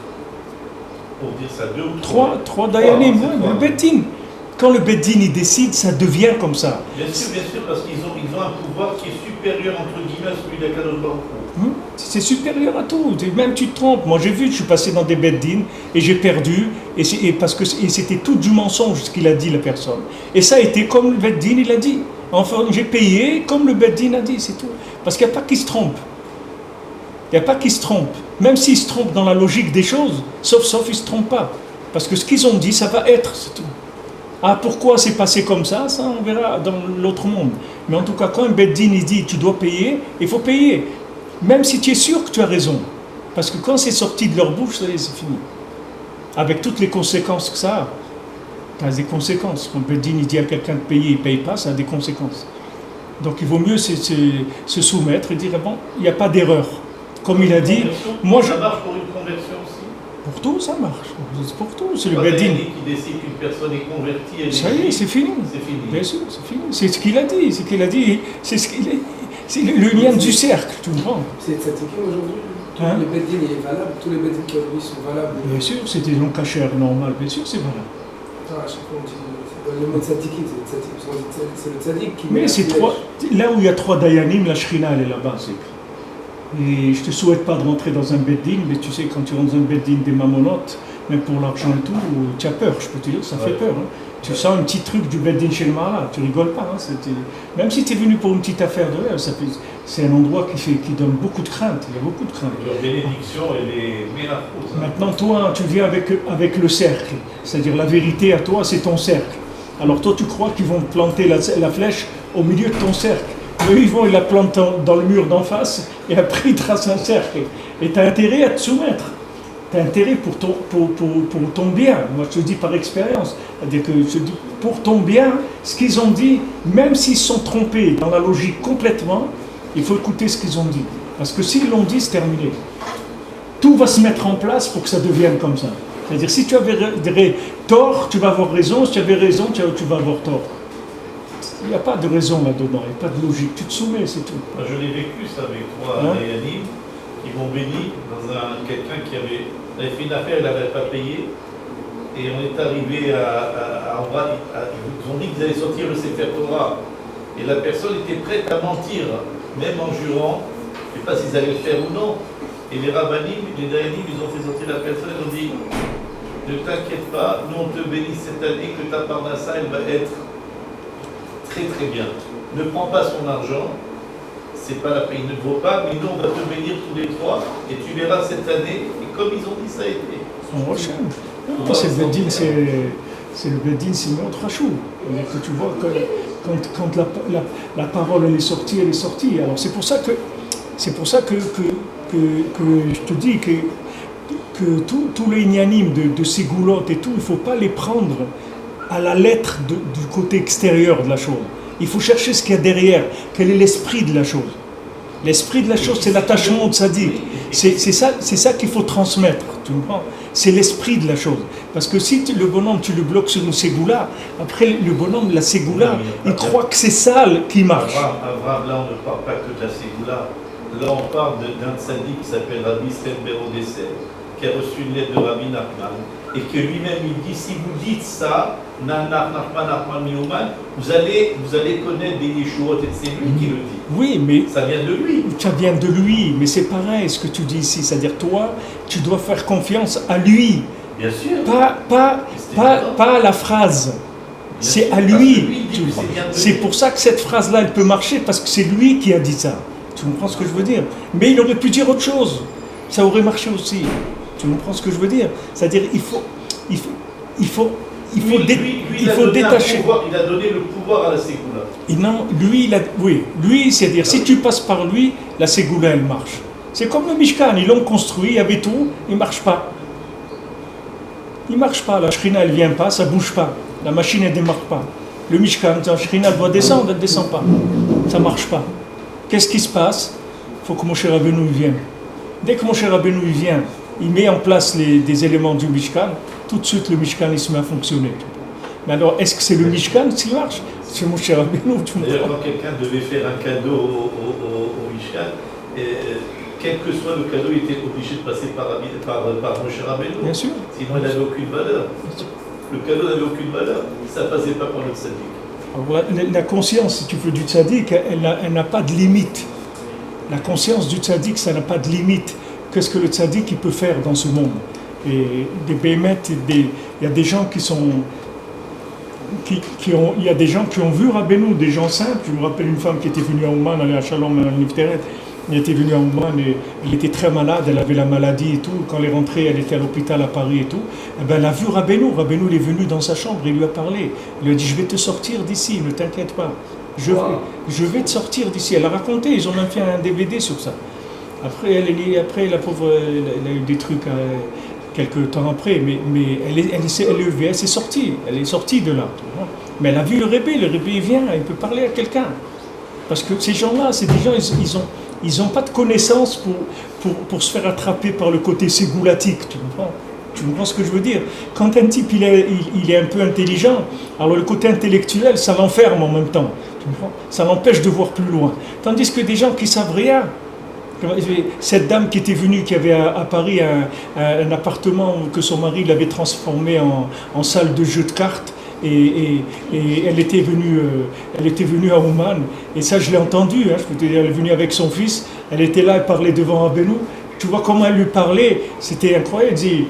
Pour dire ça, 2 ou 3?
3 Dayanim, le Beth Din. Quand le Beth Din il décide, ça devient comme ça.
Bien sûr, parce qu'ils ont un pouvoir qui est supérieur entre guillemets à celui d'Akadosh Baruch Hu.
C'est supérieur à tout. Même tu te trompes. Moi j'ai vu, je suis passé dans des Beth Din et j'ai perdu. Et c'était tout du mensonge ce qu'il a dit la personne. Et ça a été comme le Beth Din il a dit. Enfin, j'ai payé comme le Beth Din a dit, c'est tout. Parce qu'il n'y a pas qui se trompe. Il n'y a pas qui se trompe. Même s'ils se trompent dans la logique des choses, sauf ils ne se trompent pas. Parce que ce qu'ils ont dit, ça va être, c'est tout. Ah, pourquoi c'est passé comme ça? Ça, on verra dans l'autre monde. Mais en tout cas, quand un Beth Din il dit tu dois payer, il faut payer. Même si tu es sûr que tu as raison. Parce que quand c'est sorti de leur bouche, ça y est, c'est fini. Avec toutes les conséquences que ça a. Ça a des conséquences. Quand Beth Din il dit à quelqu'un de payer, il ne paye pas, ça a des conséquences. Donc il vaut mieux se soumettre et dire bon, il n'y a pas d'erreur. Comme il a dit, moi
ça marche pour une conversion aussi.
Pour tout, ça marche. Pour tout, c'est le
Quand
Beth Din.
qui décide qu'une personne est convertie,
Ça y est, c'est fini.
C'est fini.
Bien sûr, c'est fini. C'est ce qu'il a dit. C'est ce qu'il a dit. C'est le lien du cercle, tu comprends?
C'est tzadikim aujourd'hui.
Hein?
Le Beth Din il est valable. Tous les Beth Din qui aujourd'hui sont valables.
Bien sûr, c'est des noms cachers normaux. Bien sûr, c'est valable.
À chaque fois, on dit, le mot tzadikim, c'est le tzadik qui.
Mais c'est là où il y a 3 dayanim, la shrina elle est là-bas, c'est écrit. Et je te souhaite pas de rentrer dans un Beth Din, mais tu sais, quand tu rentres dans un Beth Din des mamonotes, même pour l'argent et tout, tu as peur, je peux te dire, ça fait peur. Hein. Tu sens un petit truc du Beth Din chez le Mahala, tu rigoles pas. Hein, même si tu es venu pour une petite affaire de rêve, c'est un endroit qui donne beaucoup de crainte, il y a beaucoup de crainte.
Leur bénédiction, elle est mélafose. Hein.
Maintenant, toi, tu viens avec le cercle, c'est-à-dire la vérité à toi, c'est ton cercle. Alors toi, tu crois qu'ils vont planter la flèche au milieu de ton cercle. Eux, ils vont, ils la plantent dans le mur d'en face, et après, ils tracent un cercle. Et tu as intérêt à te soumettre. Tu as intérêt pour ton bien. Moi, je te dis par expérience. C'est-à-dire que je dis, pour ton bien, ce qu'ils ont dit, même s'ils sont trompés dans la logique complètement, il faut écouter ce qu'ils ont dit. Parce que s'ils l'ont dit, c'est terminé. Tout va se mettre en place pour que ça devienne comme ça. C'est-à-dire, si tu avais tort, tu vas avoir raison. Si tu avais raison, tu vas avoir tort. Il n'y a pas de raison là-dedans, il n'y a pas de logique. Tu te soumets, c'est tout.
Moi, je l'ai vécu ça avec trois Dayanim qui m'ont béni dans quelqu'un qui avait fait une affaire, il n'avait pas payé. Et on est arrivé à ils ont dit qu'ils allaient sortir le Sefer Torah. Et la personne était prête à mentir, même en jurant. Je ne sais pas s'ils allaient le faire ou non. Et les rabbinim, les Dayanim, ils ont fait sortir la personne. Ils ont dit, ne t'inquiète pas, nous on te bénit cette année que ta parnassa, elle va être très très bien. Ne prends pas son argent, c'est pas la peine, il ne vaut pas, mais nous on va te bénir tous les trois et tu verras cette année. Et comme ils ont dit, ça a été.
C'est le Bedin, c'est le Bedin, c'est notre rachou. Que tu vois que quand la parole elle est sortie, elle est sortie. Alors c'est pour ça que je te dis que tous les ignanim de ces goulottes et tout, il ne faut pas les prendre à la lettre du côté extérieur de la chose. Il faut chercher ce qu'il y a derrière. Quel est l'esprit de la chose? L'esprit de la chose, c'est l'attachement au tzaddik. C'est ça qu'il faut transmettre. Tu comprends? C'est l'esprit de la chose. Parce que si le bonhomme, tu le bloques sur une ségoula, après le bonhomme, la ségoula, il croit que c'est sale qui marche.
Abraham, là, on ne parle pas que de la ségoula. Là, on parle d'un tzaddik qui s'appelle Rabbi Stem Berodesser, qui a reçu une lettre de Rabbi Nachman, et que lui-même, il dit, si vous dites ça, vous allez connaître des Yeshuot, et c'est lui qui le dit.
Oui, mais
ça vient de lui.
Ça vient de lui, mais c'est pareil ce que tu dis ici. C'est-à-dire, toi, tu dois faire confiance à lui.
Bien sûr.
Pas à la phrase. C'est à lui. C'est pour ça que cette phrase-là, elle peut marcher, parce que c'est lui qui a dit ça. Tu comprends ce que je veux dire? Mais il aurait pu dire autre chose. Ça aurait marché aussi. Tu comprends ce que je veux dire? C'est-à-dire, il faut détacher.
Il a donné le pouvoir à la ségoula.
Non, lui, c'est-à-dire, si tu passes par lui, la ségoula, elle marche. C'est comme le Mishkan, ils l'ont construit, il y avait tout, il ne marche pas. Il ne marche pas, la shrina, elle ne vient pas, ça ne bouge pas. La machine, elle ne démarre pas. Le Mishkan, la shrina, elle doit descendre, elle ne descend pas. Ça ne marche pas. Qu'est-ce qui se passe? Il faut que Moshe Rabbeinu vienne. Dès que Moshe Rabbeinu vient, il met en place des éléments du Mishkan, tout de suite le Mishkan il se met à fonctionner. Mais alors, est-ce que c'est le Mishkan qui marche? C'est Moshe Rabbeinu.
D'ailleurs, quand quelqu'un devait faire un cadeau au Mishkan, quel que soit le cadeau, il était obligé de passer par Moshe Rabbeinu.
Bien sûr.
Sinon, il n'avait aucune valeur. Le cadeau n'avait aucune valeur. Ça ne passait pas par le tzaddik.
La conscience, si tu veux, du tzaddik, elle n'a pas de limite. La conscience du tzaddik, ça n'a pas de limite. Qu'est-ce que le tzaddik il peut faire dans ce monde? Et des bémettes, il y a des gens qui sont... il y a des gens qui ont vu Rabbeinu, des gens simples. Je me rappelle une femme qui était venue à Ouman, elle est à Shalom, à Nifteret. Elle était venue à Ouman et elle était très malade, elle avait la maladie et tout. Quand elle est rentrée, elle était à l'hôpital à Paris et tout. Et ben, elle a vu Rabbeinu. Rabbeinu, il est venu dans sa chambre, il lui a parlé. Il lui a dit, je vais te sortir d'ici, ne t'inquiète pas. Je vais te sortir d'ici. Elle a raconté, ils ont même fait un DVD sur ça. Après, la pauvre, elle a eu des trucs quelques temps après, mais elle s'est sortie. Elle est sortie de là. Mais elle a vu le Rebbe il vient, il peut parler à quelqu'un. Parce que ces gens-là, c'est des gens, ils n'ont pas de connaissances pour se faire attraper par le côté ségoulatique, tu comprends? Tu comprends ce que je veux dire? Quand un type il est un peu intelligent, alors le côté intellectuel, ça l'enferme en même temps. Tu comprends? Ça l'empêche de voir plus loin. Tandis que des gens qui savent rien, cette dame qui était venue, qui avait à Paris un appartement que son mari l'avait transformé en salle de jeu de cartes, et elle était venue à Ouman, et ça je l'ai entendu, je peux te dire, elle est venue avec son fils, elle était là, elle parlait devant Rabbeinu, tu vois comment elle lui parlait, c'était incroyable, elle dit,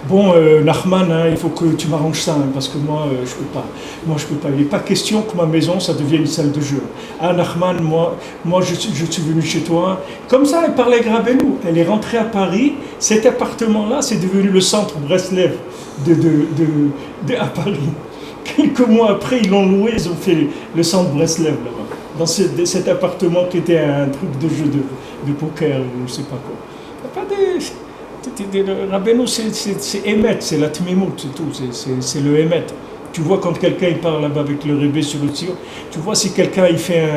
bon Nachman, il faut que tu m'arranges ça, parce que moi je peux pas, il n'est pas question que ma maison ça devienne une salle de jeu. Ah Nachman, moi je suis venu chez toi, comme ça elle parlait avec Rabbeinu, elle est rentrée à Paris, cet appartement-là c'est devenu le centre Breslev à Paris. Quelques mois après, ils l'ont loué, ils ont fait le centre Breslev là-bas. dans cet appartement qui était un truc de jeu de poker ou je sais pas quoi. Il n'y a pas de... Rabbeinu, c'est Emet, c'est la Tmimout, c'est tout, c'est le Emet. Tu vois quand quelqu'un il parle là-bas avec le Rebbe sur le tir, tu vois si quelqu'un il fait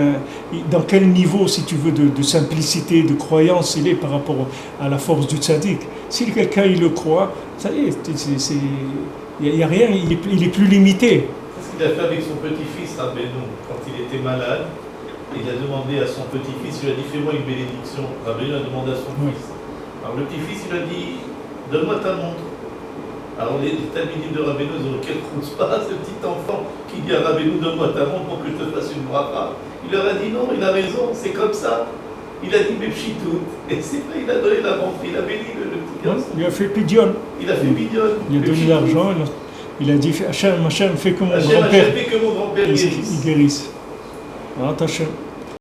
dans quel niveau, si tu veux, de simplicité, de croyance il est par rapport à la force du tzaddik. Si quelqu'un il le croit, ça y est, il n'y a rien, il est plus limité.
C'est ce qu'il a fait avec son petit-fils, Rabbeinu, quand il était malade. Il a demandé à son petit-fils, il lui a dit fais-moi une bénédiction. Rabbeinu a demandé à son fils. Alors le petit-fils il a dit donne-moi ta montre. Alors les talmidim de Rabbeinu, ils ont quel pas ce petit enfant qui dit à Rabbeinu donne-moi ta montre pour que je te fasse une bracha. Il leur a dit non, il a raison, c'est comme ça. Il a dit Bepchitout. Et c'est vrai, il a donné la montre, il a béni le petit garçon.
Il a fait pidion.
Il a fait pidion.
Il a donné l'argent, il a dit Hachem, fais que mon
Hachem,
grand-père
fais que mon grand-père
il guérisse. Alors, Hachem.